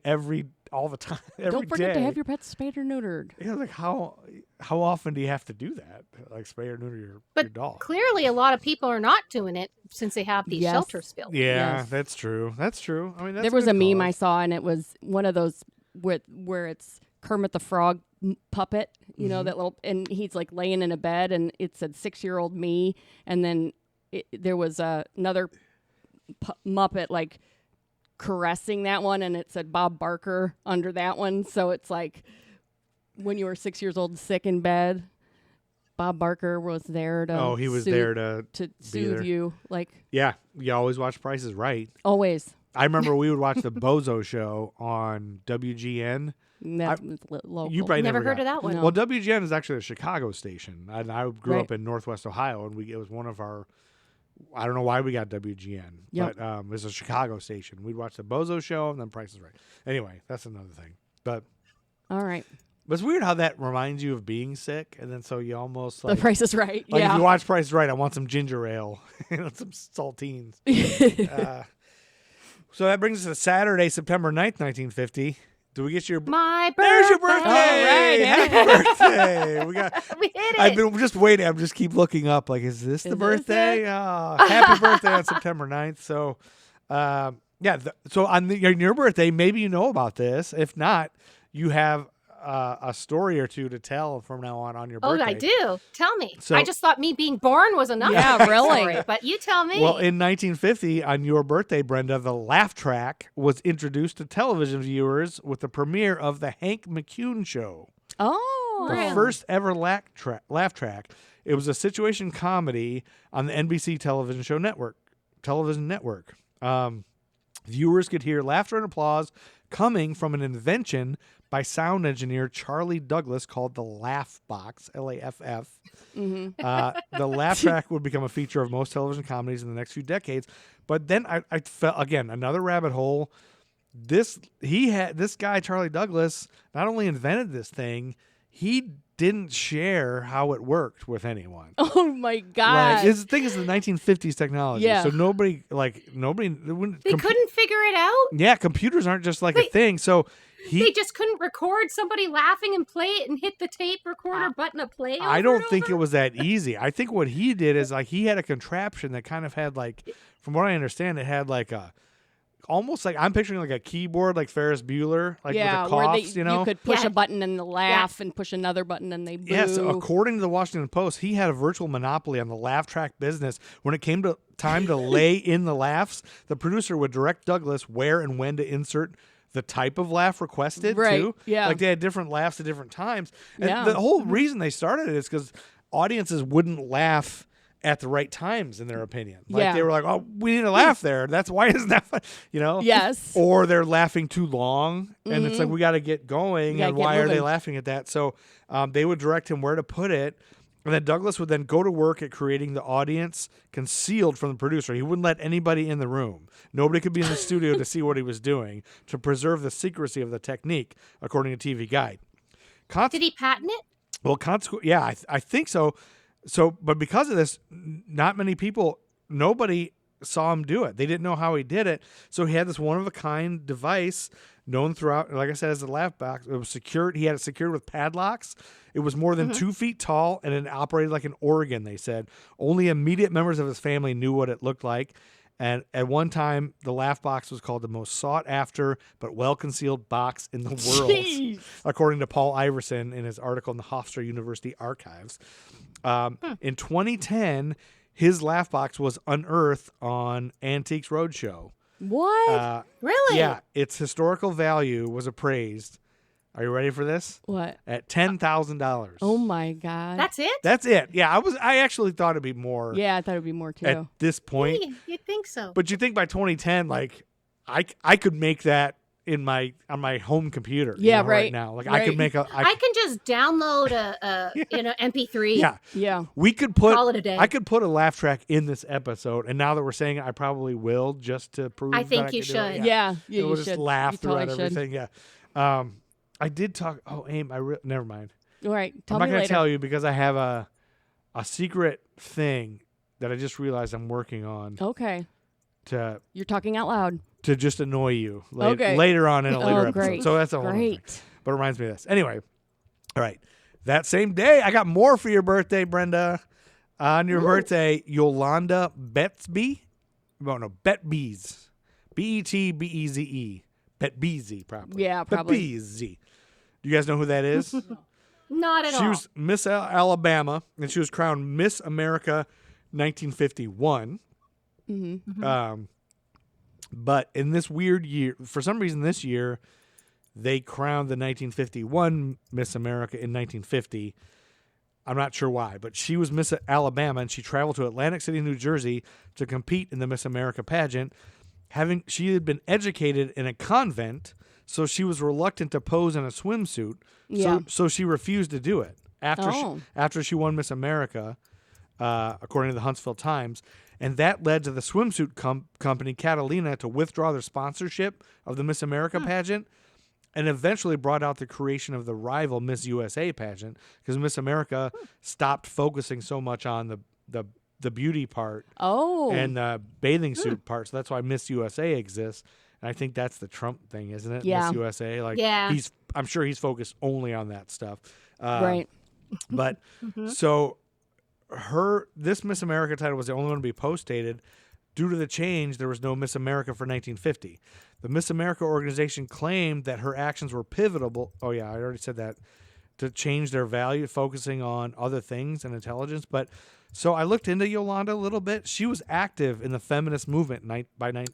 all the time. Don't forget day. to have your pets spayed or neutered. Yeah, like how often do you have to do that? Like spay or neuter your dog? Clearly, a lot of people are not doing it since they have these shelters built. Yeah, Yes. that's true. That's true. I mean, that's There was a meme call. I saw, and it was one of those where it's Kermit the Frog puppet, you know, that little, and he's like laying in a bed, and it said 6-year-old me, and then there was another Muppet like caressing that one, and it said Bob Barker under that one. So it's like when you were 6 years old, sick in bed, Bob Barker was there to. Oh, he was there to soothe there. you, like Yeah, you always watch Price is Right. always. I remember we would watch the Bozo Show on WGN. That's local. You probably Never heard got- of that one. No. Well, WGN is actually a Chicago station, and I grew Right. up in Northwest Ohio, and it was one of our. I don't know why we got WGN, Yep. but it was a Chicago station. We'd watch the Bozo Show and then Price is Right. Anyway, that's another thing. But All right. it's weird how that reminds you of being sick, and then so you almost like. The Price is Right. Like yeah. if you watch Price is Right, I want some ginger ale and some saltines. So that brings us to Saturday, September 9th, 1950. Do we get your... My birthday. There's your birthday! right. Happy birthday! We got... We hit it. I've been just waiting. I'm just keep looking up. Like, is this the this birthday? it? Happy birthday on September 9th. So, so on your birthday, maybe you know about this. If not, you have a story or two to tell from now on your birthday. Oh, I do. Tell me. So- I just thought me being born was enough. Yeah, for that really. story, but you tell me. Well, in 1950, on your birthday, Brenda, the laugh track was introduced to television viewers with the premiere of the Hank McCune Show. Oh. The first ever laugh track. It was a situation comedy on the NBC television network. Viewers could hear laughter and applause coming from an invention by sound engineer Charlie Douglas called the Laugh Box, Laff. The laugh track would become a feature of most television comedies in the next few decades. But then I felt, again, another rabbit hole. This guy, Charlie Douglas, not only invented this thing, he didn't share how it worked with anyone. Oh my God. Like, this thing is the 1950s technology. Yeah. So nobody. they couldn't figure it out. Yeah, computers aren't just like a thing. So They just couldn't record somebody laughing and play it and hit the tape recorder button of play. I don't think it was that easy. I think what he did is like he had a contraption that kind of had like, from what I understand, it had like almost like I'm picturing like a keyboard like Ferris Bueller, like with the where coughs, you Yeah. could push a button and laugh and push another button and they boo. Yes, according to the Washington Post, he had a virtual monopoly on the laugh track business. When it came to time to lay in the laughs, the producer would direct Douglas where and when to insert the type of laugh requested, Right, too. yeah. Like they had different laughs at different times. And Yeah. the whole reason they started it is because audiences wouldn't laugh at the right times, in their opinion. Like Yeah. they were like, "Oh, we need to laugh there. That's why isn't that fun?" You know? Yes. Or they're laughing too long, and it's like we got to get going. gotta And get why are they moving. laughing at that? So they would direct him where to put it, and then Douglas would then go to work at creating the audience concealed from the producer. He wouldn't let anybody in the room. Nobody could be in the studio to see what he was doing to preserve the secrecy of the technique, according to TV Guide. Did he patent it? Well, yeah, I think so. So, but because of this, not many people, nobody saw him do it. They didn't know how he did it. So he had this one-of-a-kind device known throughout, like I said, as a laugh box. It was secured. He had it secured with padlocks. It was more than 2 feet tall, and it operated like an organ, they said. Only immediate members of his family knew what it looked like. And at one time, the laugh box was called the most sought-after but well-concealed box in the world, Jeez. according to Paul Iverson in his article in the Hofstra University Archives. In 2010, his laugh box was unearthed on Antiques Roadshow. What? Really? Yeah, its historical value was appraised. Are you ready for this? What? At $10,000. Oh my God. That's it? That's it. Yeah, I actually thought it'd be more Yeah, I thought it'd be more too. at this point. You'd think so. But you think by 2010, like I could make that on my home computer. Yeah, right right. now. Like I could Right. make a. I can just download a MP3. Yeah, Yeah. we could put. Call it a day. I could put a laugh track in this episode, and now that we're saying it, I probably will just to prove. I think that you can do it. should. Yeah. It you will just should. laugh You throughout totally should. everything. Yeah. I did talk. Oh, Aim. Never mind. All right. Tell I'm me not going later. to tell you because I have a secret thing that I just realized I'm working on Okay. to You're talking out loud. just annoy you Okay. later on in a later Oh, episode. great. So that's a whole other thing. Great. But it reminds me of this. Anyway, all right. That same day, I got more for your birthday, Brenda. On your birthday, Yolanda Betsby. Oh, no, Betbeze. Betbeze. Betbeze, probably. Yeah, probably. Betbeze. Do you guys know who that is? Not at She all. was Miss Alabama, and she was crowned Miss America 1951. Mm-hmm. But in this weird year, for some reason this year, they crowned the 1951 Miss America in 1950. I'm not sure why, but she was Miss Alabama, and she traveled to Atlantic City, New Jersey to compete in the Miss America pageant. She had been educated in a convent, so she was reluctant to pose in a swimsuit. Yeah. So she refused to do it Oh. after she won Miss America, according to the Huntsville Times. And that led to the swimsuit company Catalina to withdraw their sponsorship of the Miss America pageant, and eventually brought out the creation of the rival Miss USA pageant because Miss America stopped focusing so much on the beauty part Oh. and the bathing suit part. So that's why Miss USA exists. And I think that's the Trump thing, isn't it? Yeah. Miss USA. Like Yeah. I'm sure he's focused only on that stuff. Right. But so this Miss America title was the only one to be post-dated. Due to the change, there was no Miss America for 1950. The Miss America organization claimed that her actions were pivotal. Oh yeah, I already said that. To change their value, focusing on other things and intelligence. But so I looked into Yolanda a little bit. She was active in the feminist movement in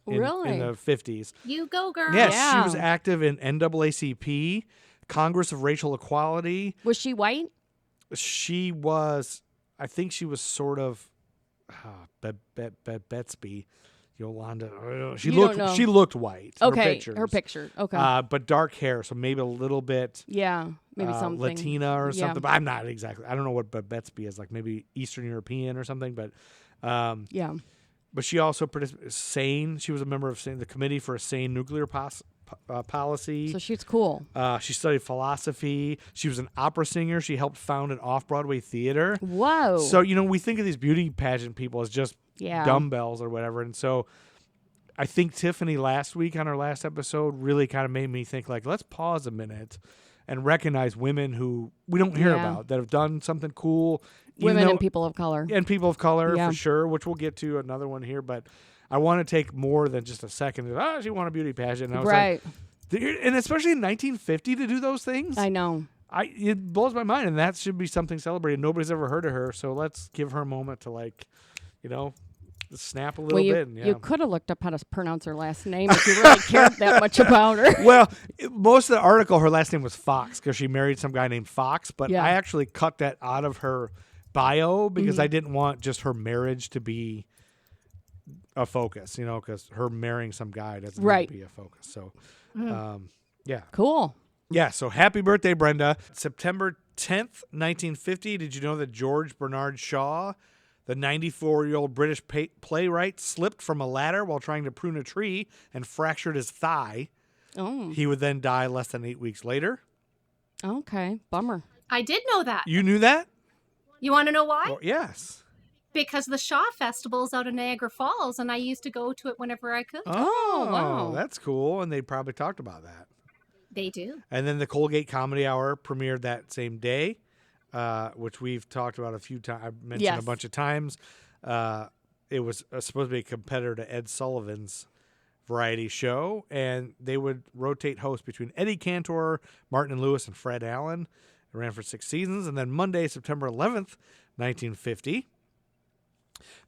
Really? the 50s. You go, girl. Yes, Yeah. she was active in NAACP, Congress of Racial Equality. Was she white? She was, I think she was sort of Betsby, Yolanda. She You don't know. She looked white. Okay. Her pictures. picture. Okay. But dark hair, so maybe a little bit yeah. Maybe something. Latina or Yeah. something. But I'm not exactly. I don't know what Betsby is, like maybe Eastern European or something. But Yeah. but she also participated. SANE. She was a member of the Committee for a Sane Nuclear Policy. So she's cool. She studied philosophy. She was an opera singer. She helped found an off-Broadway theater. Whoa. So, we think of these beauty pageant people as just Yeah. dumbbells or whatever. And so I think Tiffany last week on our last episode really kind of made me think, like, let's pause a minute and recognize women who we don't hear Yeah. about that have done something cool. even Women though- and people of color. and people of color Yeah. for sure, which we'll get to another one here. But I want to take more than just a second. She won a beauty pageant. And I was Right. like, and especially in 1950 to do those things. I know. It blows my mind, and that should be something celebrated. Nobody's ever heard of her, so let's give her a moment to snap a little Well, bit. And, you could have looked up how to pronounce her last name if you really cared that much about her. Well, most of the article, her last name was Fox because she married some guy named Fox. But Yeah. I actually cut that out of her bio because I didn't want just her marriage to be a focus, because her marrying some guy doesn't need to be a focus. So, yeah. Cool. Yeah, so happy birthday, Brenda. September 10th, 1950, did you know that George Bernard Shaw, the 94-year-old British playwright, slipped from a ladder while trying to prune a tree and fractured his thigh? Oh. He would then die less than 8 weeks later. Okay, bummer. I did know that. You knew that? You want to know why? Well, yes. Because the Shaw Festival's out of Niagara Falls, and I used to go to it whenever I could. Oh, wow. That's cool, and they probably talked about that. They do. And then the Colgate Comedy Hour premiered that same day, which we've talked about a few times. I've mentioned a bunch of times. It was supposed to be a competitor to Ed Sullivan's variety show, and they would rotate hosts between Eddie Cantor, Martin Lewis, and Fred Allen. It ran for 6 seasons. And then Monday, September 11th, 1950,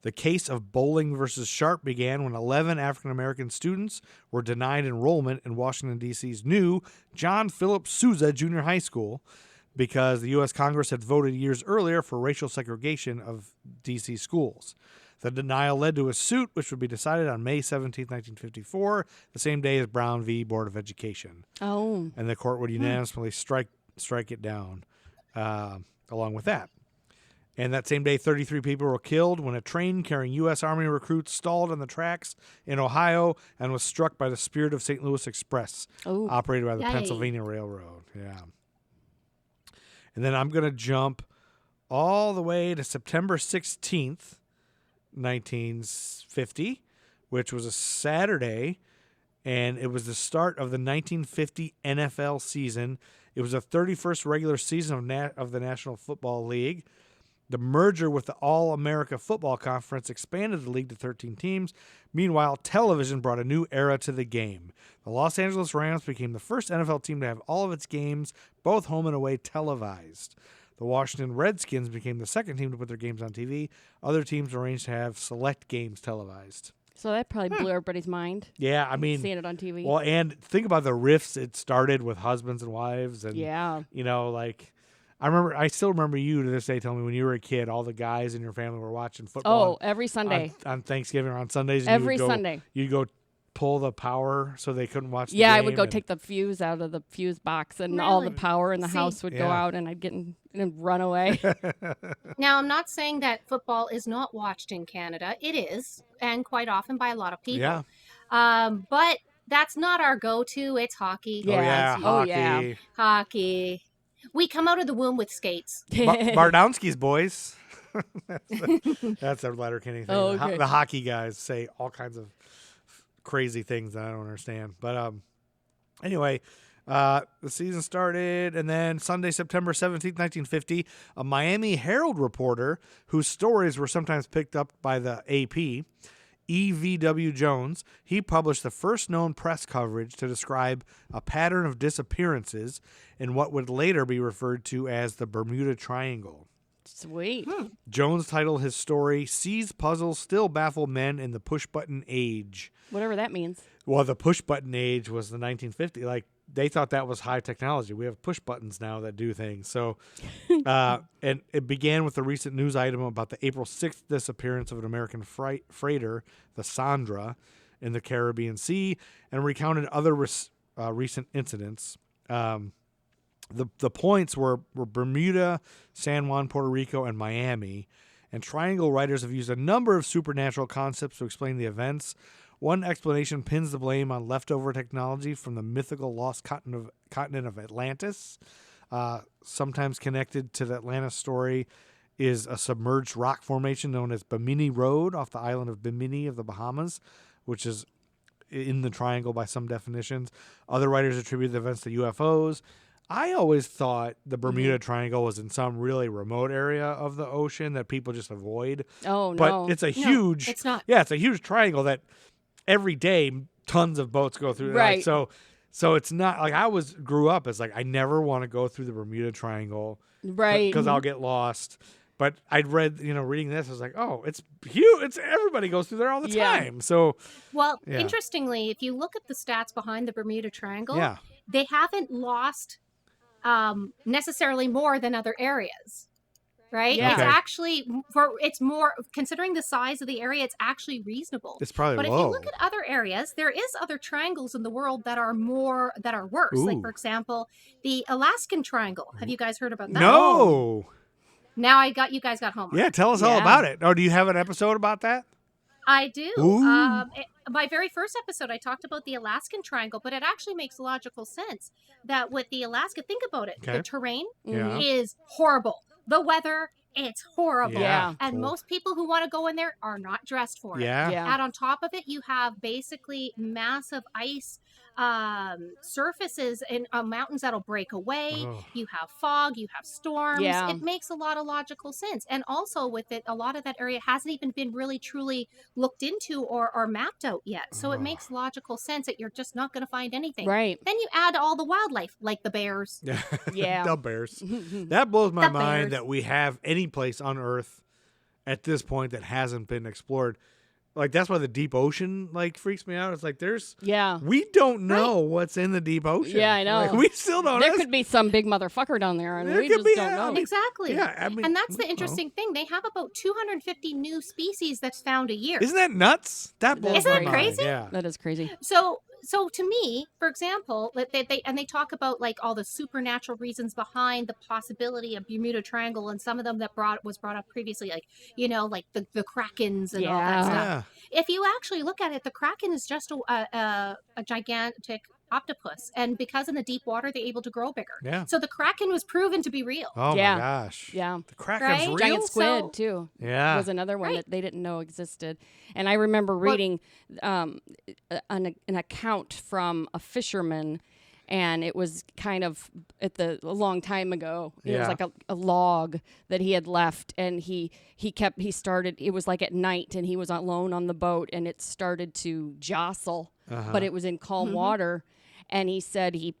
the case of Bowling versus Sharp began when 11 African-American students were denied enrollment in Washington, D.C.'s new John Philip Sousa Junior High School because the U.S. Congress had voted years earlier for racial segregation of D.C. schools. The denial led to a suit which would be decided on May 17, 1954, the same day as Brown v. Board of Education. Oh. And the court would unanimously strike it down along with that. And that same day, 33 people were killed when a train carrying U.S. Army recruits stalled on the tracks in Ohio and was struck by the Spirit of St. Louis Express, operated by the Pennsylvania Railroad. Yeah. And then I'm going to jump all the way to September 16th, 1950, which was a Saturday, and it was the start of the 1950 NFL season. It was the 31st regular season of the National Football League. The merger with the All-America Football Conference expanded the league to 13 teams. Meanwhile, television brought a new era to the game. The Los Angeles Rams became the first NFL team to have all of its games, both home and away, televised. The Washington Redskins became the second team to put their games on TV. Other teams arranged to have select games televised. So that probably blew everybody's mind. Yeah, I mean, seeing it on TV. Well, and think about the rifts it started with husbands and wives, and I still remember you to this day telling me when you were a kid, all the guys in your family were watching football. Oh, every Sunday. On Thanksgiving or on Sundays. And every Sunday. You'd go pull the power so they couldn't watch the game. Yeah, I would go and take the fuse out of the fuse box, and all the power in the house would go out, and I'd get in and run away. Now, I'm not saying that football is not watched in Canada. It is, and quite often by a lot of people. Yeah. But that's not our go-to. It's hockey. Yeah. Hockey. We come out of the womb with skates. Bardowski's boys. That's a Letterkenny thing. Oh, okay. The hockey guys say all kinds of crazy things that I don't understand. But anyway, the season started, and then Sunday, September 17th, 1950, a Miami Herald reporter whose stories were sometimes picked up by the AP, E.V.W. Jones, he published the first known press coverage to describe a pattern of disappearances in what would later be referred to as the Bermuda Triangle. Sweet. Jones titled his story, Seas Puzzles Still Baffle Men in the Push-Button Age. Whatever that means. Well, the push-button age was the 1950s. Like, they thought that was high technology. We have push buttons now that do things. So, and it began with the recent news item about the April 6th disappearance of an American freighter, the Sandra, in the Caribbean Sea, and recounted other recent incidents. The points were Bermuda, San Juan, Puerto Rico, and Miami. And Triangle writers have used a number of supernatural concepts to explain the events. One explanation pins the blame on leftover technology from the mythical lost continent of Atlantis. Sometimes connected to the Atlantis story is a submerged rock formation known as Bimini Road off the island of Bimini of the Bahamas, which is in the triangle by some definitions. Other writers attribute the events to UFOs. I always thought the Bermuda Triangle was in some really remote area of the ocean that people just avoid. Oh, but no. But it's a huge... it's not. Yeah, it's a huge triangle that every day tons of boats go through. Right. Like, so it's not... Like, grew up as like, I never want to go through the Bermuda Triangle. Right. Because I'll get lost. But I'd read, reading this, I was like, oh, it's huge. It's everybody goes through there all the time. So... Well, interestingly, if you look at the stats behind the Bermuda Triangle, they haven't lost... necessarily more than other areas. right? Yeah. It's Okay. actually it's more, considering the size of the area, it's actually reasonable. It's probably But low. if you look at other areas, there is other triangles in the world that are worse. Ooh. Like, for example, the Alaskan Triangle. Have you guys heard about that? No. Now you guys got homework. Yeah, tell us all Yeah. about it. Or do you have an episode about that? I do. Ooh. My very first episode, I talked about the Alaskan Triangle, but it actually makes logical sense that with the Alaska, think about it. Okay. The terrain Yeah. is horrible. The weather, it's horrible. Yeah. And Cool. most people who want to go in there are not dressed for it. Yeah. Yeah. And on top of it, you have basically massive ice surfaces and mountains that'll break away. Oh. You have fog, you have storms. Yeah. It makes a lot of logical sense. And also with it, a lot of that area hasn't even been really truly looked into or mapped out yet. So Oh. it makes logical sense that you're just not going to find anything. Right. Then you add all the wildlife, like the bears. Yeah. The bears. That blows my The mind bears. that we have any place on Earth at this point that hasn't been explored. Like, that's why the deep ocean freaks me out. It's like Yeah. we don't know what's in the deep ocean. Yeah, I know. Like, we still don't. There know. could be some big motherfucker down there, and There we could just be, don't I know. mean, Exactly. Yeah, I mean, And that's the we don't know. interesting thing. They have about 250 new species that's found a year. Isn't that nuts? That blows Isn't my that mind. crazy? Yeah. That is crazy. So to me, for example, they talk about like all the supernatural reasons behind the possibility of Bermuda Triangle, and some of them that was brought up previously, like like the krakens and all that Yeah. stuff. Yeah. If you actually look at it, the kraken is just a gigantic octopus, and because in the deep water they're able to grow bigger. Yeah. So the kraken was proven to be real. Oh Yeah. my gosh. Yeah. The Kraken's Right? real. Giant squid So- too. Yeah. Was another one Right. that they didn't know existed. And I remember reading an account from a fisherman, and it was kind of a long time ago. It was Yeah. like a log that he had left, and he started. It was like at night, and he was alone on the boat, and it started to jostle, but it was in calm water, and he said he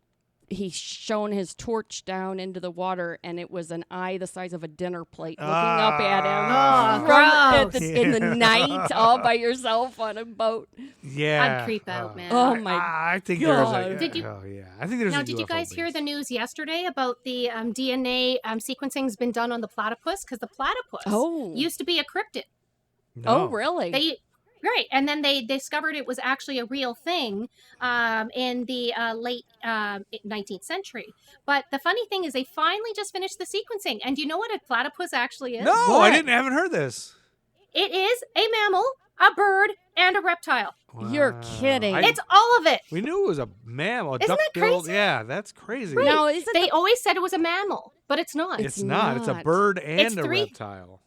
shone his torch down into the water, and it was an eye the size of a dinner plate looking up at him in the night, all by yourself on a boat. Yeah. I'd creep out, man. Oh my I think God. there's a. Did you- Oh yeah. I think there's Now, a did you UFO guys hear base. the news yesterday about the DNA sequencing's been done on the platypus? Because the platypus Oh. used to be a cryptid. Oh, No. really? Right, and then they discovered it was actually a real thing in the late 19th century. But the funny thing is, they finally just finished the sequencing. And do you know what a platypus actually is? No, What? haven't heard this. It is a mammal, a bird, and a reptile. You're Wow. kidding. It's all of it. We knew it was a mammal, a Isn't that duck-billed. crazy? Yeah, that's crazy. Now, is it They always said it was a mammal, but it's not. It's not. It's a not. bird and It's a three. reptile.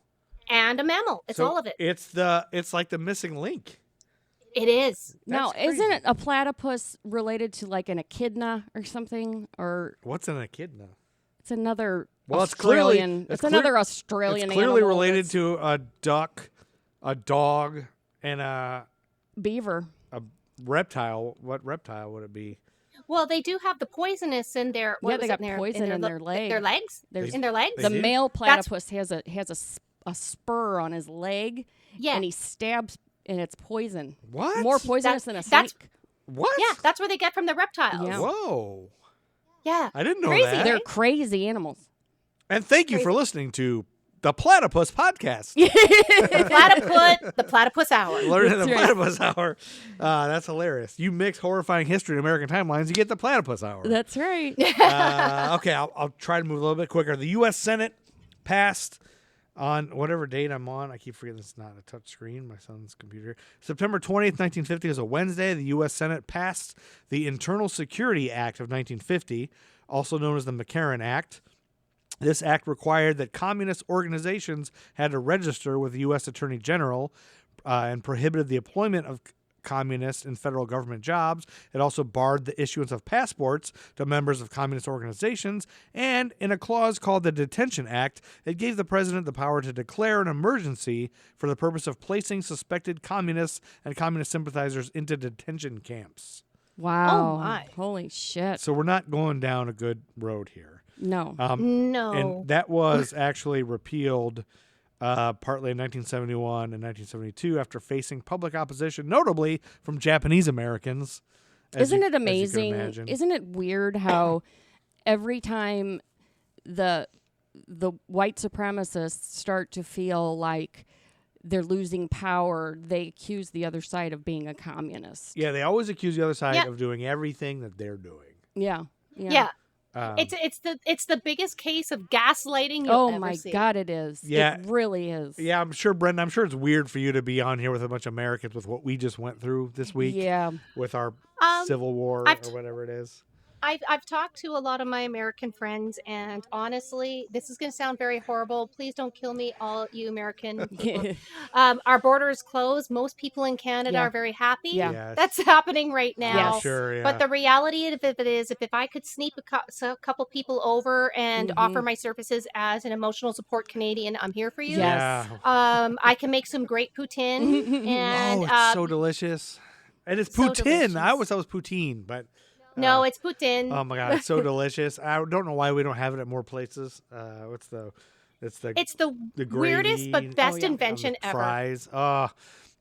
And a mammal. It's So all of it. It's like the missing link. It is. now, That's isn't crazy. it a platypus related to like an echidna or something? Or What's an echidna? it's another Well, it's clearly- Australian. it's another clear- Australian It's clearly animal related that's to a duck, a dog, and a beaver. reptile. What reptile would it be? Well, they do have the poisonous in their. what Yeah, was they it, got in their, poison in their leg. Their legs. There's In their legs. They the do? male That's- platypus has a spur on his leg, Yeah. and he stabs, and it's poison. What? More poisonous than a that's- snake. What? Yeah, that's where they get from the reptiles. Yeah. Whoa. Yeah. I didn't know Crazy, that. They're crazy animals. And thank you for listening to the Platypus Podcast. The platypus hour. Learning the That's right. Platypus Hour. That's hilarious. You mix horrifying history and American timelines, you get the Platypus Hour. That's right. Okay, I'll try to move a little bit quicker. The U.S. Senate passed on whatever date I'm on. I keep forgetting it's not a touch screen, my son's computer. September 20th, 1950 is a Wednesday. The U.S. Senate passed the Internal Security Act of 1950, also known as the McCarran Act. This act required that communist organizations had to register with the U.S. Attorney General and prohibited the employment of communists in federal government jobs. It also barred the issuance of passports to members of communist organizations. And in a clause called the Detention Act, it gave the president the power to declare an emergency for the purpose of placing suspected communists and communist sympathizers into detention camps. Wow. Oh, my. Holy shit. So we're not going down a good road here. No. No. And that was actually repealed partly in 1971 and 1972 after facing public opposition, notably from Japanese Americans. Isn't it as you can amazing? imagine. Isn't it weird how every time the the white supremacists start to feel like they're losing power, they accuse the other side of being a communist. Yeah, they always accuse the other side Yeah. of doing everything that they're doing. Yeah. Yeah. Um, It's the biggest case of gaslighting you'll Oh ever my see. God, it is. Yeah. It really is. Yeah, I'm sure, Brenda, I'm sure it's weird for you to be on here with a bunch of Americans with what we just went through this week Yeah. with our Civil War I've or whatever it is. I've talked to a lot of my American friends, and honestly, this is going to sound very horrible. Please don't kill me, all you American people. Our border is closed. Most people in Canada Yeah. are very happy. Yeah. Yes. That's happening right now. Yes. Sure, yeah. But the reality of it is, if I could sneak a couple people over and offer my services as an emotional support Canadian, I'm here for you. Yes. Yeah. I can make some great poutine, and Oh, it's so delicious. And it's so poutine. delicious. I always thought it was poutine, but no, it's poutine. oh my God, it's so delicious. I don't know why we don't have it at more places. It's the It's the weirdest gravy but best Oh, yeah. on invention the ever. fries. Yeah,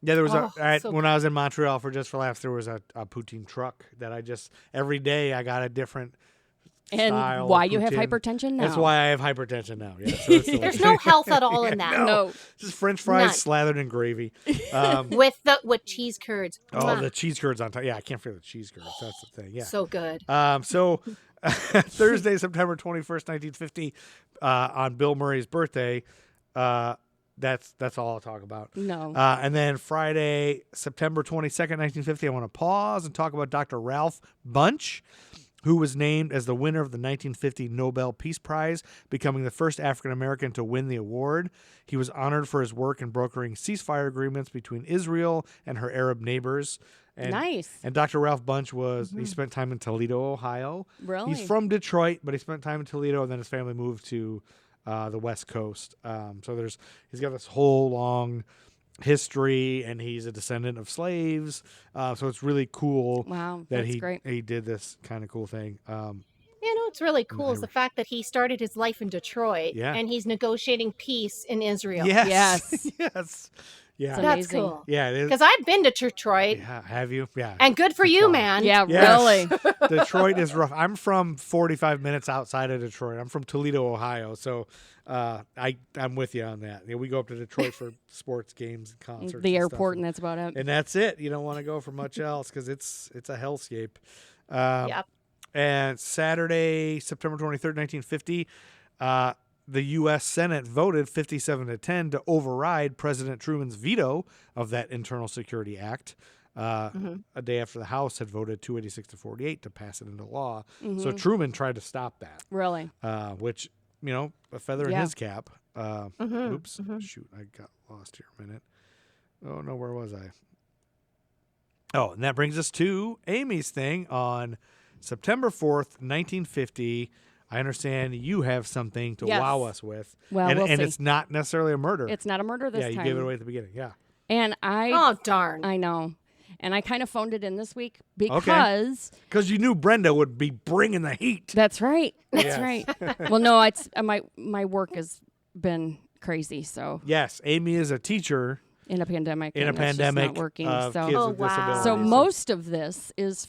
there was So when I was in Montreal for Just for Laughs, there was a poutine truck that I just every day I got a different And style why of you have poutine. hypertension now? That's why I have hypertension now. Yeah, so it's There's delicious. no health at all in that. No. Just French fries None. slathered in gravy. With cheese curds. Oh, Mwah. the cheese curds on top. Yeah, I can't forget the cheese curds. That's the thing. Yeah. So good. So Thursday, September 21st, 1950, on Bill Murray's birthday. That's all I'll talk about. No. And then Friday, September 22nd, 1950, I want to pause and talk about Dr. Ralph Bunche, who was named as the winner of the 1950 Nobel Peace Prize, becoming the first African-American to win the award. He was honored for his work in brokering ceasefire agreements between Israel and her Arab neighbors. And, Nice. And Dr. Ralph Bunche he spent time in Toledo, Ohio. Really? He's from Detroit, but he spent time in Toledo, and then his family moved to the West Coast. So he's got this whole long history, and he's a descendant of slaves. So it's really cool Wow, that that's great. he did this kind of cool thing. You know, what's really cool is the fact that he started his life in Detroit, Yeah. and he's negotiating peace in Israel. Yes. Yes. Yes. Yeah. So- That's Amazing. cool. Yeah, it is. Because I've been to Detroit, Yeah, have you? Yeah. and good for you, fun. man. Yeah, Yes. really. Detroit is rough. I'm from 45 minutes outside of Detroit. I'm from Toledo, Ohio. So I'm with you on that. We go up to Detroit for sports games and concerts. The and airport, stuff. and that's about it. And that's it. You don't want to go for much else because it's a hellscape. Yep. And Saturday, September 23rd, 1950, the U.S. Senate voted 57-10 to override President Truman's veto of that Internal Security Act. A day after the House had voted 286-48 to pass it into law. So Truman tried to stop that, Really. which, a feather in Yeah. his cap. Oops. Shoot, I got lost here a minute. Oh, no, where was I? Oh, and that brings us to Amy's thing on September 4th, 1950. I understand you have something to Yes. wow us with. Well, and we'll see. it's not necessarily a murder. It's not a murder this yeah, you time. gave it away at the beginning. Yeah. And Oh, darn. I know. And I kind of phoned it in this week because Because you knew Brenda would be bringing the heat. that's right. That's Yes. right. Well, no, it's my work has been crazy. So Yes, Amy is a teacher in a pandemic, in a and it's just pandemic not working. of So kids Oh, with wow. disabilities. So most of this is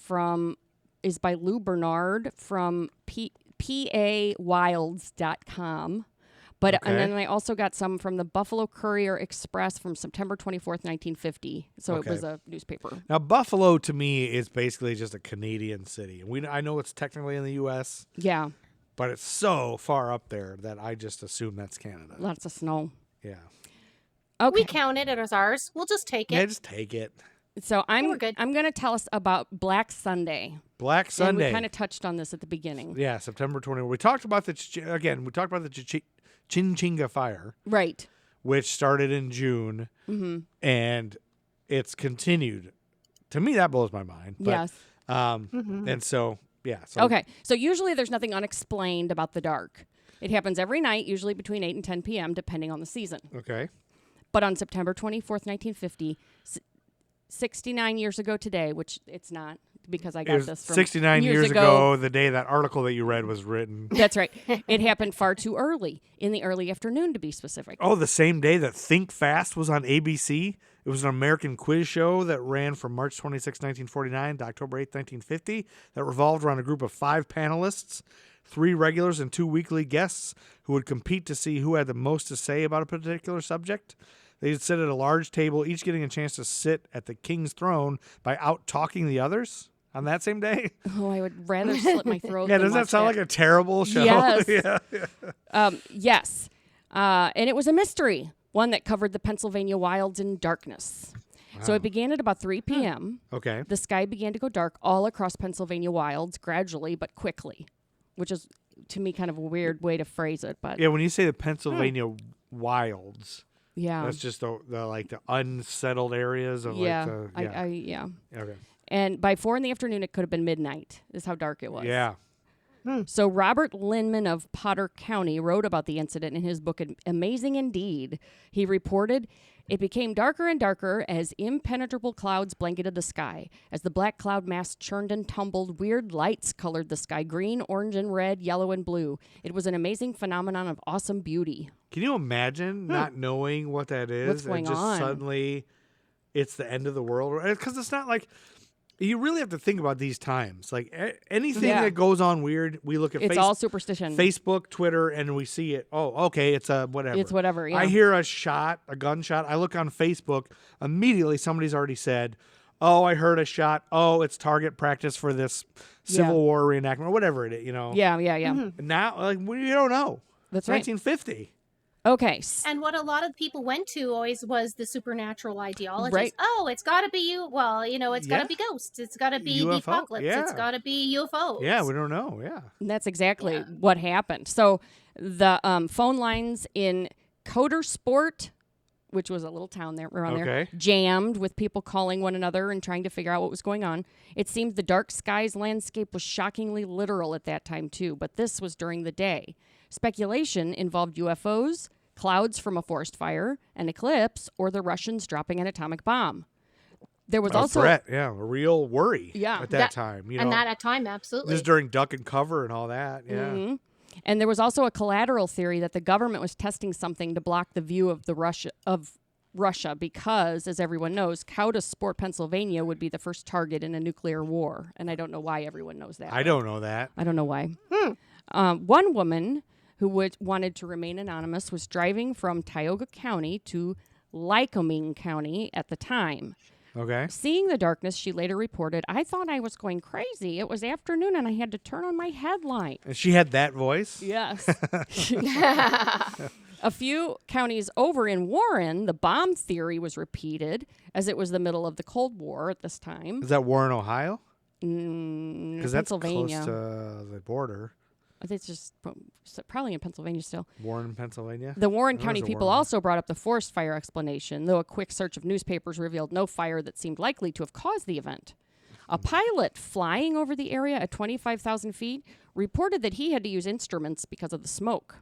by Lou Bernard from pawilds.com. But and Okay. then I also got some from the Buffalo Courier Express from September 24th, 1950. So Okay. it was a newspaper. Now, Buffalo to me is basically just a Canadian city. I know it's technically in the U.S., Yeah, but it's so far up there that I just assume that's Canada. lots of snow. Yeah. Okay. We count it as ours. We'll just take it. Yeah, just take it. So we're good. I'm going to tell us about Black Sunday. Black And Sunday. we kind of touched on this at the beginning. Yeah, September 20. We talked about the Chinchanga fire, Right. which started in June, and it's continued. To me, that blows my mind. But, Yes. And so, yeah. So Okay. So usually there's nothing unexplained about the dark. It happens every night, usually between 8 and 10 p.m., depending on the season. Okay. But on September 24th, 1950, 69 years ago today, which it's not because I It got was this from 69 years ago, the day that article that you read was written. That's right. It happened far too early, in the early afternoon to be specific. Oh, the same day that Think Fast was on ABC. It was an American quiz show that ran from March 26, 1949 to October 8, 1950, that revolved around a group of 5 panelists. 3 regulars and 2 weekly guests who would compete to see who had the most to say about a particular subject. They'd sit at a large table, each getting a chance to sit at the king's throne by out-talking the others on that same day. Oh, I would rather slit my throat. Yeah, than doesn't that watch sound like a terrible show? Yes. Yeah. Yes. And it was a mystery, one that covered the Pennsylvania wilds in darkness. Wow. So it began at about 3 p.m. Okay. The sky began to go dark all across Pennsylvania wilds, gradually but quickly, which is, to me, kind of a weird way to phrase it. But yeah, when you say the Pennsylvania wilds, yeah, that's just the unsettled areas of yeah, like the yeah. Okay. And by 4 in the afternoon, it could have been midnight. Is how dark it was. Yeah. So Robert Linman of Potter County wrote about the incident in his book, Amazing Indeed. He reported, it became darker and darker as impenetrable clouds blanketed the sky. As the black cloud mass churned and tumbled, weird lights colored the sky, green, orange, and red, yellow, and blue. It was an amazing phenomenon of awesome beauty. Can you imagine not knowing what that is? What's going and just on? Suddenly it's the end of the world. Because it's not like... You really have to think about these times. Like anything that goes on weird, we look at It's all superstition. Facebook, Twitter, and we see it. Oh, okay, it's a whatever. It's whatever, yeah. I hear a gunshot. I look on Facebook. Immediately, somebody's already said, oh, I heard a shot. Oh, it's target practice for this Civil War reenactment or whatever it is, you know. Yeah. Mm-hmm. Now, like, we don't know. That's it's 1950. Okay. And what a lot of people went to always was the supernatural ideologies. Right. Oh, it's got to be you. Well, you know, it's got to be ghosts. It's got to be the UFO. apocalypse. Yeah. It's got to be UFOs. Yeah, we don't know. Yeah. And that's exactly what happened. So the phone lines in Codersport, which was a little town there around there, jammed with people calling one another and trying to figure out what was going on. It seemed the dark skies landscape was shockingly literal at that time, too, but this was during the day. Speculation involved UFOs, clouds from a forest fire, an eclipse, or the Russians dropping an atomic bomb. There was also a threat, a real worry at that time. You know, and that time, absolutely. This is during duck and cover and all that, yeah. Mm-hmm. And there was also a collateral theory that the government was testing something to block the view of Russia because, as everyone knows, Codersport, Pennsylvania would be the first target in a nuclear war. And I don't know why everyone knows that. I don't know that. I don't know why. One woman who wanted to remain anonymous was driving from Tioga County to Lycoming County at the time. Okay. Seeing the darkness, she later reported, I thought I was going crazy. It was afternoon and I had to turn on my headlight. And she had that voice? Yes. A few counties over in Warren, the bomb theory was repeated, as it was the middle of the Cold War at this time. Is that Warren, Ohio? Because that's close to the border. I think it's just probably in Pennsylvania still. Warren, Pennsylvania? The Warren County people also brought up the forest fire explanation, though a quick search of newspapers revealed no fire that seemed likely to have caused the event. A pilot flying over the area at 25,000 feet reported that he had to use instruments because of the smoke.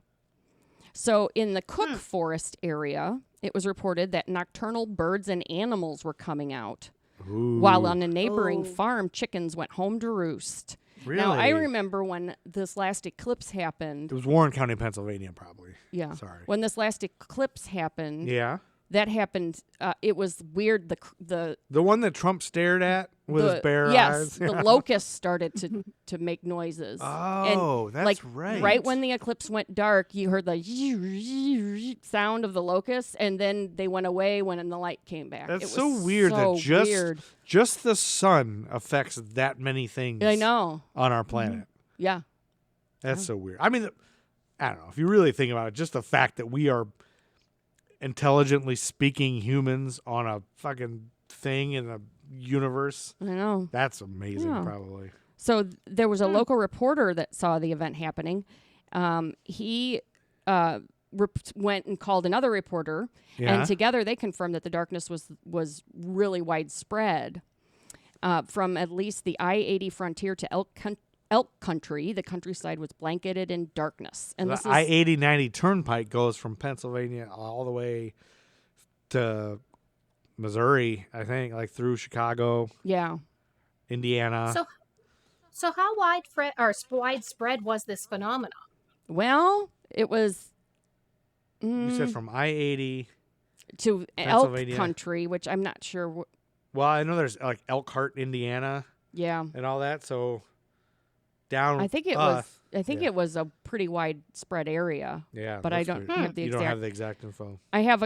So in the Cook Forest area, it was reported that nocturnal birds and animals were coming out. Ooh. While on a neighboring farm, chickens went home to roost. Really? Now, I remember when this last eclipse happened. It was Warren County, Pennsylvania, probably. Yeah. Sorry. When this last eclipse happened. Yeah. That happened. It was weird. The one that Trump stared at with his bare eyes. Yes, the locusts started to make noises. Oh, and that's right. Right when the eclipse went dark, you heard the sound of the locusts, and then they went away when the light came back. That's it was so weird so that weird. just the sun affects that many things. I know. On our planet. Yeah. That's so weird. I mean, I don't know. If you really think about it, just the fact that we are intelligently speaking humans on a fucking thing in the universe. I know. That's amazing, probably. So there was a local reporter that saw the event happening. He went and called another reporter, and together they confirmed that the darkness was really widespread. From at least the I-80 frontier to Elk Country, the countryside was blanketed in darkness. And the I-80-90 turnpike goes from Pennsylvania all the way to Missouri, I think, like through Chicago. Yeah. Indiana. So how widespread was this phenomenon? Well, it was... you said from I-80 to Elk Country, which I'm not sure... Well, I know there's like Elkhart, Indiana. Yeah. And all that, so... Down. I think it was I think it was a pretty widespread area. Yeah, but I don't have the you exact. don't have the exact info. I have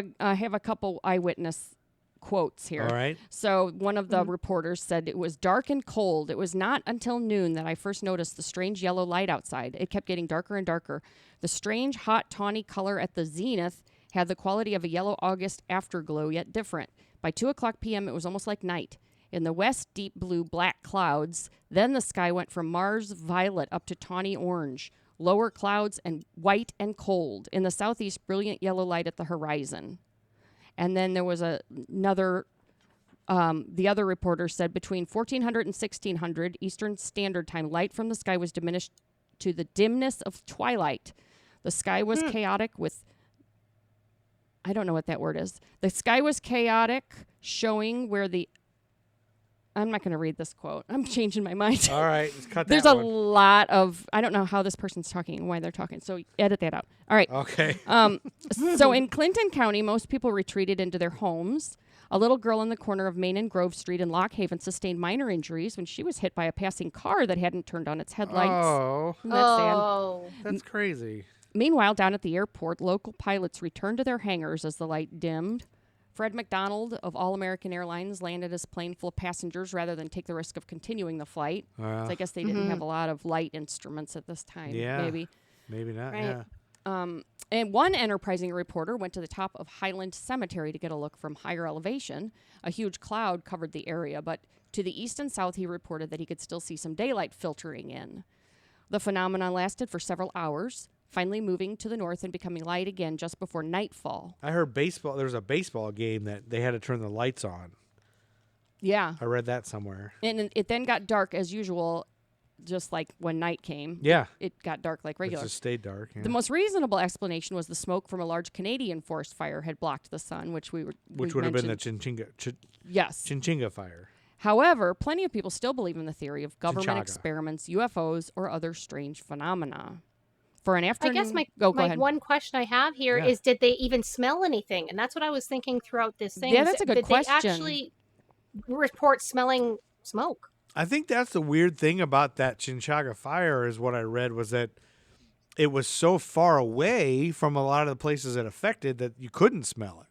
a couple eyewitness quotes here. All right. So one of the reporters said it was dark and cold. It was not until noon that I first noticed the strange yellow light outside. It kept getting darker and darker. The strange, hot, tawny color at the zenith had the quality of a yellow August afterglow, yet different. By 2:00 p.m., it was almost like night. In the west, deep blue, black clouds. Then the sky went from Mars violet up to tawny orange. Lower clouds and white and cold. In the southeast, brilliant yellow light at the horizon. And then there was another, the other reporter said between 1400 and 1600 Eastern Standard Time, light from the sky was diminished to the dimness of twilight. The sky was chaotic with, I don't know what that word is. The sky was chaotic, showing where the, I'm not going to read this quote. I'm changing my mind. All right, let's cut that There's one. a lot of, I don't know how this person's talking and why they're talking, so edit that out. All right. Okay. So in Clinton County, most people retreated into their homes. A little girl in the corner of Main and Grove Street in Lock Haven sustained minor injuries when she was hit by a passing car that hadn't turned on its headlights. Oh, Isn't that sad? Oh. that's crazy. Meanwhile, down at the airport, local pilots returned to their hangars as the light dimmed. Fred McDonald of All American Airlines landed his plane full of passengers rather than take the risk of continuing the flight. So I guess they didn't have a lot of light instruments at this time. Yeah. Maybe. Maybe not. Right. Yeah. And one enterprising reporter went to the top of Highland Cemetery to get a look from higher elevation. A huge cloud covered the area, but to the east and south, he reported that he could still see some daylight filtering in. The phenomenon lasted for several hours, finally moving to the north and becoming light again just before nightfall. I heard baseball. There was a baseball game that they had to turn the lights on. Yeah. I read that somewhere. And it then got dark as usual, just like when night came. Yeah. It got dark like It regular. just stayed dark. Yeah. The most reasonable explanation was the smoke from a large Canadian forest fire had blocked the sun, which would have been the Yes. Chinchilla fire. However, plenty of people still believe in the theory of government Chinchaga. experiments, UFOs, or other strange phenomena. For an afternoon, I guess my go ahead. one question I have here is, did they even smell anything? And that's what I was thinking throughout this thing. Yeah, that's a good question. Did they actually report smelling smoke? I think that's the weird thing about that Chinchaga fire is what I read was that it was so far away from a lot of the places it affected that you couldn't smell it.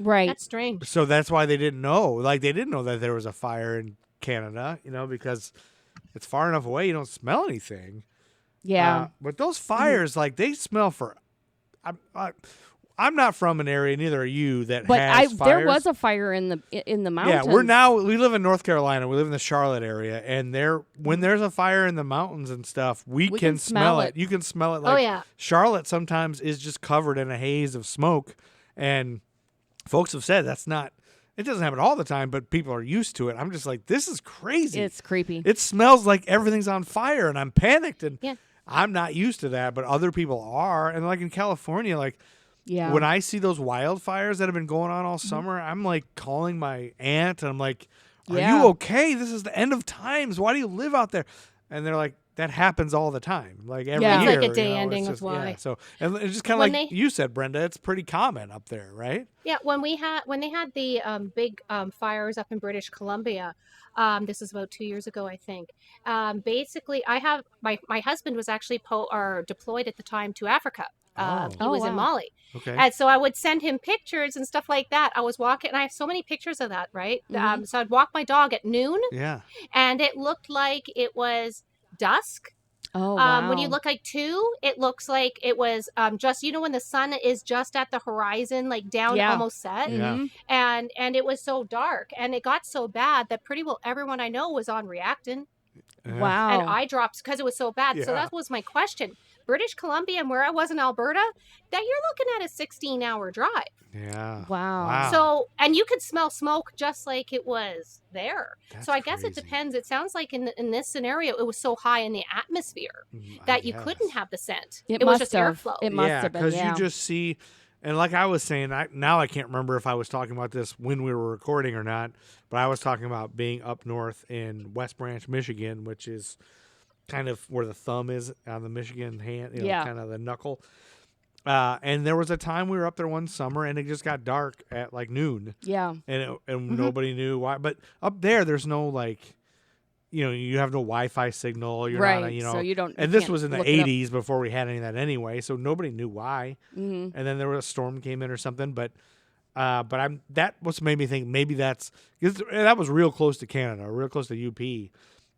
Right. That's strange. So that's why they didn't know. Like, they didn't know that there was a fire in Canada, because it's far enough away, you don't smell anything. Yeah. But those fires, like, they smell for... I'm not from an area, neither are you, that has fires. There was a fire in the mountains. Yeah, we live in North Carolina. We live in the Charlotte area, and when there's a fire in the mountains and stuff, we can smell it. You can smell it. Like, oh yeah. Charlotte sometimes is just covered in a haze of smoke, and folks have said that's not. It doesn't happen all the time, but people are used to it. I'm just like, this is crazy. It's creepy. It smells like everything's on fire, and I'm panicked, and Yeah. I'm not used to that, but other people are. And like in California, like Yeah. when I see those wildfires that have been going on all summer, I'm like calling my aunt, and I'm like, are you okay? This is the end of times. Why do you live out there? And they're like, that happens all the time. Like every Yeah. year. It's like a day it's ending of just, why. Yeah, so, and it's just kind of When like you said, Brenda, it's pretty common up there, right? Yeah, when they had the big fires up in British Columbia, this was about 2 years ago, I think. Basically, I have my husband was actually deployed at the time to Africa. He was in Mali. Okay. And so I would send him pictures and stuff like that. I was walking, and I have so many pictures of that, right? So I'd walk my dog at noon, Yeah. and it looked like it was dusk. Oh, wow. When you look like 2, it looks like it was just, when the sun is just at the horizon, like down, Yeah. almost set. Yeah. And it was so dark, and it got so bad that pretty well everyone I know was on Reactin, Wow. and eye drops because it was so bad. So Yeah. that was my question. British Columbia and where I was in Alberta, that you're looking at a 16-hour drive. Yeah. Wow. So, and you could smell smoke just like it was there. That's so I guess it crazy. depends. It sounds like in this scenario, it was so high in the atmosphere that you couldn't have the scent. It was must just have. airflow. It must yeah, have been. because Yeah. you just see, and like I was saying, now I can't remember if I was talking about this when we were recording or not, but I was talking about being up north in West Branch, Michigan, which is kind of where the thumb is on the Michigan hand, Yeah. kind of the knuckle. And there was a time we were up there one summer, and it just got dark at like noon, Yeah. and nobody knew why. But up there's no like, you have no Wi-Fi signal. You're right. not, So you don't. And you this can't was in the look it up. 80s before we had any of that anyway, so nobody knew why. Mhm. And then there was a storm came in or something, but that was made me think maybe that was real close to Canada, real close to UP.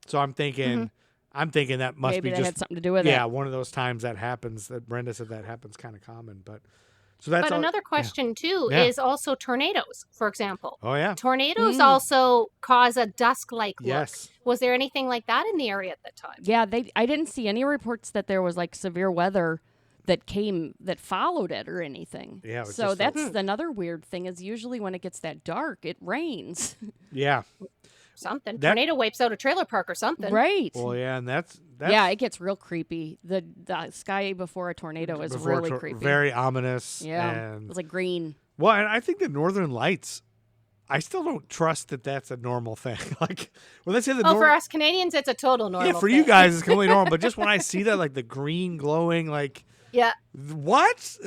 So I'm thinking that must Maybe be that just had something to do with it. yeah, one of those times that happens that Brenda said that happens kind of common, but so that's But all, another question too Yeah. is also tornadoes, for example. Oh yeah. Tornadoes also cause a dusk-like look. Yes. Was there anything like that in the area at that time? Yeah, I didn't see any reports that there was like severe weather that followed it or anything. Yeah, it was so just that's another weird thing is usually when it gets that dark, it rains. Yeah. Something. That- Tornado wipes out a trailer park or something. Right. Well, yeah, and that's Yeah, it gets real creepy. The sky before a tornado is before really creepy. very ominous. Yeah, And, it's like green. well, and I think the Northern Lights, I still don't trust that that's a normal thing. Like when they say the For us Canadians, it's a total normal yeah, for thing. you guys it's completely normal. But just when I see that, like the green glowing, like Yeah. what?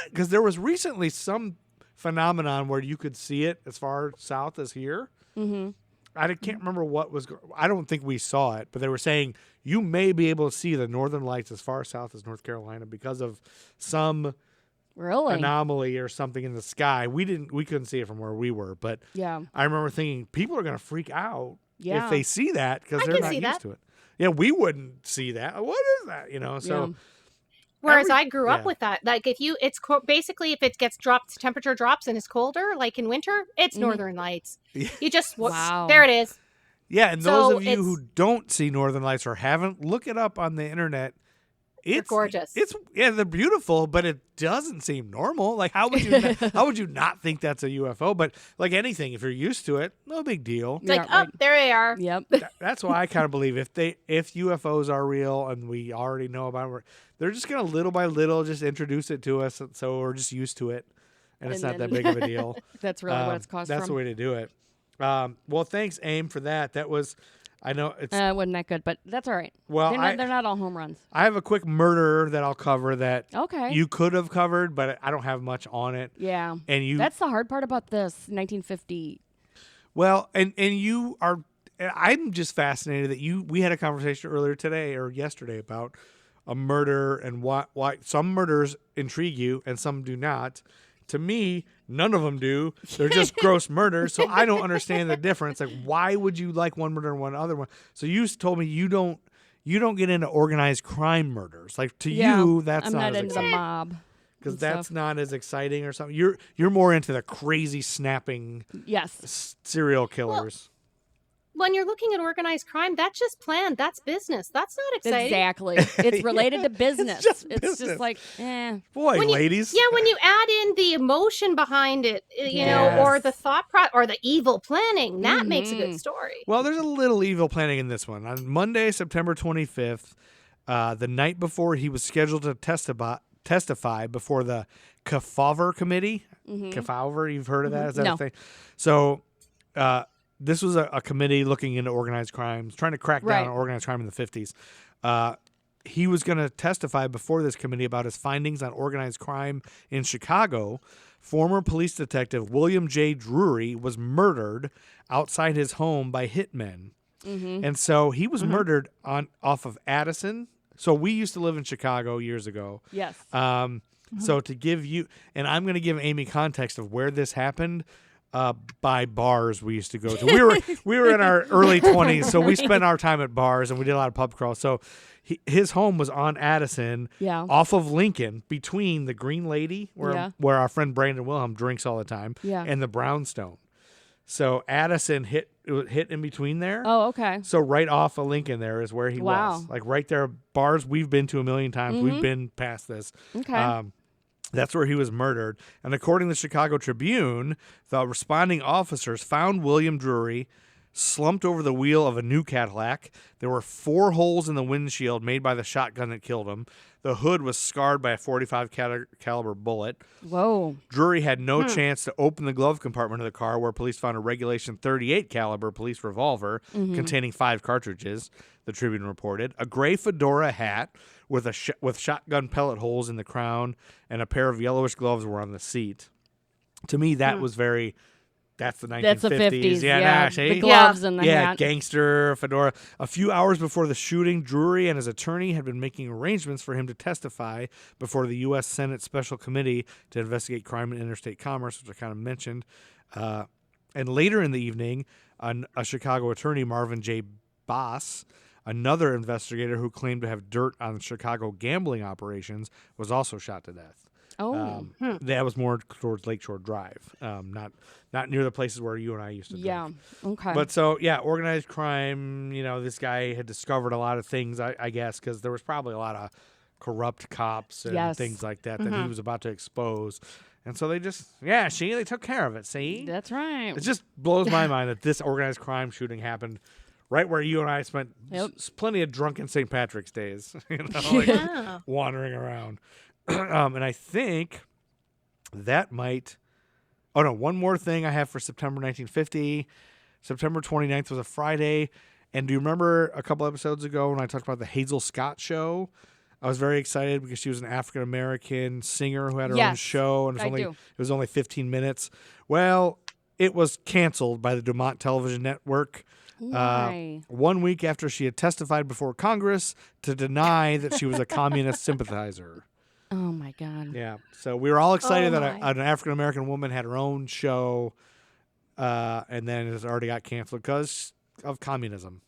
Because there was recently some phenomenon where you could see it as far south as here. Mm-hmm. I can't remember what was. I don't think we saw it, but they were saying you may be able to see the Northern Lights as far south as North Carolina because of some Really? anomaly or something in the sky. We couldn't see it from where we were, but Yeah. I remember thinking people are going to freak out Yeah. if they see that because I they're can not see used that. to it. Yeah, we wouldn't see that. What is that? So. Yeah. Whereas Every- I grew up yeah. with that. Like basically if it gets dropped, temperature drops and is colder, like in winter, it's Northern Lights. Yeah. You just Wow. there it is. Yeah, and So those of you it's- who don't see Northern Lights or haven't, look it up on the internet. It's gorgeous. They're beautiful, but it doesn't seem normal. Like how would you not think that's a UFO? But like anything, if you're used to it, no big deal. It's like, right. oh, there they are. Yep. That's why I kind of believe if UFOs are real and we already know about it, they're just gonna little by little just introduce it to us, so we're just used to it, and it's And not that then- big of a deal. That's really what it's caused That's from. the way to do it. Well, thanks, AIM, for that. That was, I know it's. Wasn't that good, but that's all right. Well, they're not all home runs. I have a quick murder that I'll cover that Okay. you could have covered, but I don't have much on it. Yeah. And you, That's the hard part about this 1950. well, and you are. I'm just fascinated that we had a conversation earlier today or yesterday about a murder and why some murders intrigue you and some do not. To me, none of them do. They're just gross murders. So I don't understand the difference. Like, why would you like one murder and one other one? So you told me you don't get into organized crime murders. Like to you, that's I'm not not as into the exciting mob. because and that's stuff. not as exciting or something. You're more into the crazy snapping Yes. serial killers. When you're looking at organized crime, that's just planned. That's business. That's not exciting. Exactly. It's related to business. just It's business. just like, Boy, When you- ladies. Yeah, when you add in the emotion behind it, Yes. or the thought or the evil planning, that makes a good story. Well, there's a little evil planning in this one. On Monday, September 25th, the night before he was scheduled to testify before the Kefauver Committee. Kefauver, you've heard of that? Is that No. a thing? So this was a committee looking into organized crimes, trying to crack Right. down on organized crime in the 50s. He was going to testify before this committee about his findings on organized crime in Chicago. Former police detective William J. Drury was murdered outside his home by hitmen. And so he was murdered off of Addison. So we used to live in Chicago years ago. yes. So to give you, and I'm going to give Amy context of where this happened. By bars we used to go to. We were in our early 20s, so we spent our time at bars and we did a lot of pub crawls. So his home was on Addison, Yeah. off of Lincoln, between the Green Lady, where our friend Brandon Wilhelm drinks all the time, Yeah. and the Brownstone. So Addison hit in between there. Oh, okay. So right off of Lincoln there is where he Wow. was. Like right there, bars we've been to a million times. We've been past this. Okay. That's where he was murdered. And according to the Chicago Tribune, the responding officers found William Drury slumped over the wheel of a new Cadillac. There were 4 holes in the windshield made by the shotgun that killed him. The hood was scarred by a .45 caliber bullet. Whoa. Drury had no chance to open the glove compartment of the car, where police found a regulation .38 caliber police revolver containing 5 cartridges, the Tribune reported. A gray fedora hat with shotgun pellet holes in the crown and a pair of yellowish gloves were on the seat. To me, that was very That's the 1950s. That's the 50s. Yeah, see? The gloves and the hat. Gangster, fedora. A few hours before the shooting, Drury and his attorney had been making arrangements for him to testify before the U.S. Senate Special Committee to investigate crime and interstate commerce, which I kind of mentioned. And later in the evening, a Chicago attorney, Marvin J. Boss, another investigator who claimed to have dirt on Chicago gambling operations, was also shot to death. That was more towards Lakeshore Drive, not near the places where you and I used to drink. Yeah, okay. But organized crime, this guy had discovered a lot of things, I guess, because there was probably a lot of corrupt cops and things like that that he was about to expose. And so they just, they took care of it, see? That's right. It just blows my mind that this organized crime shooting happened right where you and I spent plenty of drunken St. Patrick's days, wandering around. And I think that might... Oh, no, one more thing I have for September 1950. September 29th was a Friday. And do you remember a couple episodes ago when I talked about the Hazel Scott show? I was very excited because she was an African-American singer who had her own show. And it was only 15 minutes. Well, it was canceled by the Dumont Television Network. 1 week after she had testified before Congress to deny that she was a communist sympathizer. Oh, my God. Yeah. So we were all excited that an African-American woman had her own show, and then it already got canceled because of communism.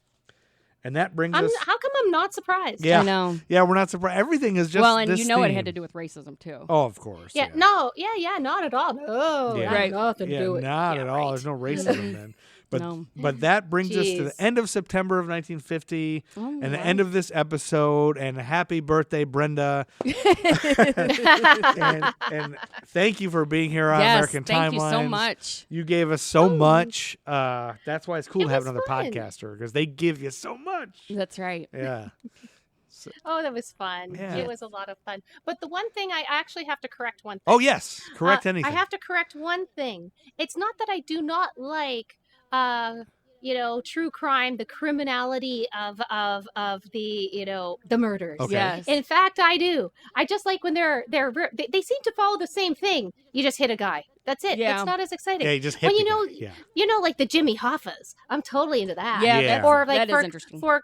And that brings us... How come I'm not surprised? Yeah. I know. Yeah, we're not surprised. Everything is just and this it had theme. to do with racism, too. Oh, of course. Yeah. No. Yeah. Not at all. No. Yeah. Right. Nothing to do with it. Not at all. There's no racism then. But that brings us to the end of September of 1950 and the end of this episode. And happy birthday, Brenda. and thank you for being here on American Timelines. Thank you so much. You gave us so much. That's why it's cool to have another podcaster because they give you so much. That's right. Yeah. Oh, that was fun. Yeah. It was a lot of fun. But the one thing, I actually have to correct one thing. Oh, yes. Correct anything. I have to correct one thing. It's not that I do not like... true crime, the criminality of the the murders. Okay. Yes. In fact, I do. I just like when they seem to follow the same thing. You just hit a guy. That's it. Yeah. It's not as exciting. Yeah, you just hit when the guy. like the Jimmy Hoffas. I'm totally into that. Yeah. Or like that is interesting. For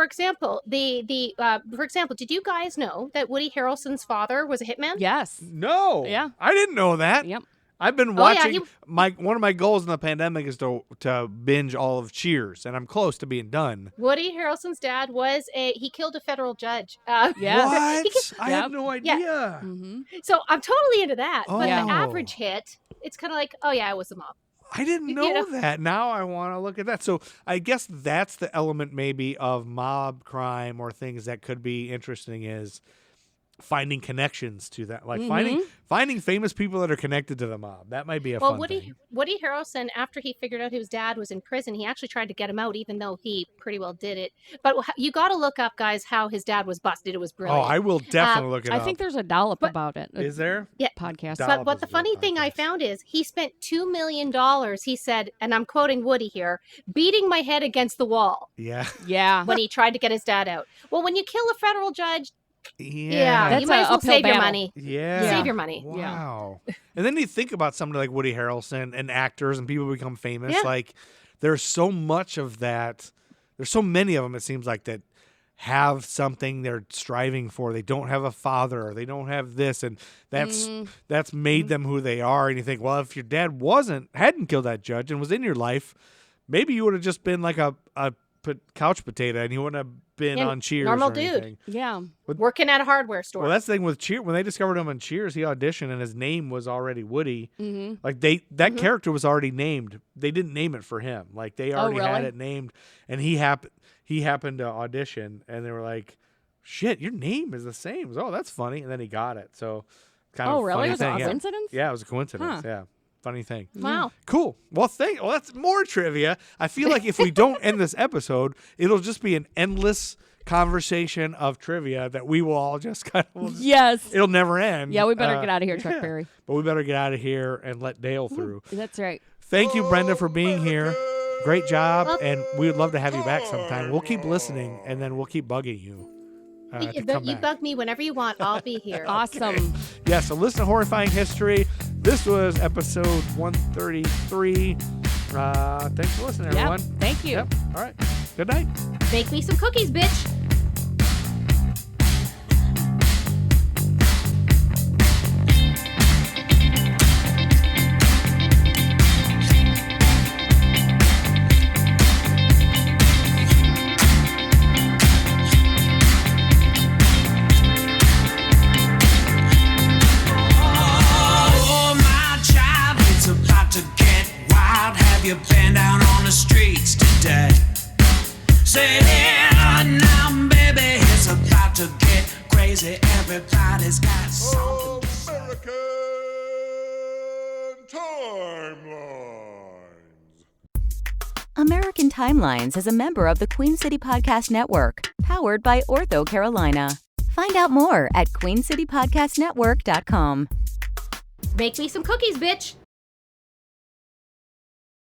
example, for example, did you guys know that Woody Harrelson's father was a hitman? Yes. No. Yeah. I didn't know that. Yep. I've been watching. One of my goals in the pandemic is to binge all of Cheers, and I'm close to being done. Woody Harrelson's dad he killed a federal judge. What? I had no idea. Yeah. Mm-hmm. So I'm totally into that. Oh. But the average hit, it's kind of like, oh yeah, it was the mob. I didn't know that. Now I want to look at that. So I guess that's the element maybe of mob crime or things that could be interesting is finding connections to that, like finding famous people that are connected to the mob. That might be a fun thing. Woody Harrelson, after he figured out his dad was in prison, he actually tried to get him out, even though he pretty well did it. But you got to look up, guys, how his dad was busted. It was brilliant. Oh, I will definitely look it up. I think there's a dollop about it. Is there? Yeah. Podcast. But the funny thing I found is he spent $2 million, he said, and I'm quoting Woody here, beating my head against the wall. Yeah. Yeah. When he tried to get his dad out. Well, when you kill a federal judge, Yeah. you might as well save your money. Yeah. Save your money. Wow. And then you think about somebody like Woody Harrelson and actors and people become famous. Like, there's so much of that. There's so many of them, it seems like, that have something they're striving for. They don't have a father, or they don't have this, and that's made them who they are. And you think, well, if your dad hadn't killed that judge and was in your life, maybe you would have just been like a couch potato, and you wouldn't have been on Cheers. Normal or dude. anything. Yeah. Working at a hardware store. Well, that's the thing with Cheers. When they discovered him on Cheers, he auditioned, and his name was already Woody. Mm-hmm. Like that character was already named. They didn't name it for him. Like they already had it named, and he happened to audition, and they were like, "Shit, your name is the same." Oh, that's funny. And then he got it. So kind of really? funny Was it thing. a coincidence? Yeah, it was a coincidence. Huh. Yeah. Funny thing. Wow. Cool. Well, that's more trivia. I feel like if we don't end this episode, it'll just be an endless conversation of trivia that we will all just kind of... Yes. It'll never end. Yeah, we better get out of here, Chuck Berry. But we better get out of here and let Dale through. That's right. Thank you, Brenda, for being here. Great job, and we would love to have you back sometime. We'll keep listening, and then we'll keep bugging you. You bug me whenever you want. I'll be here. Awesome. Yeah, so listen to Horrifying History. This was episode 133. Thanks for listening, everyone. Thank you. Yep. All right. Good night. Make me some cookies, bitch. You been down on the streets today? Say now, baby, it's about to get crazy. Everybody's got something to say. American Timelines is a member of the Queen City Podcast Network, powered by Ortho Carolina. Find out more at queencitypodcastnetwork.com. Make me some cookies, bitch.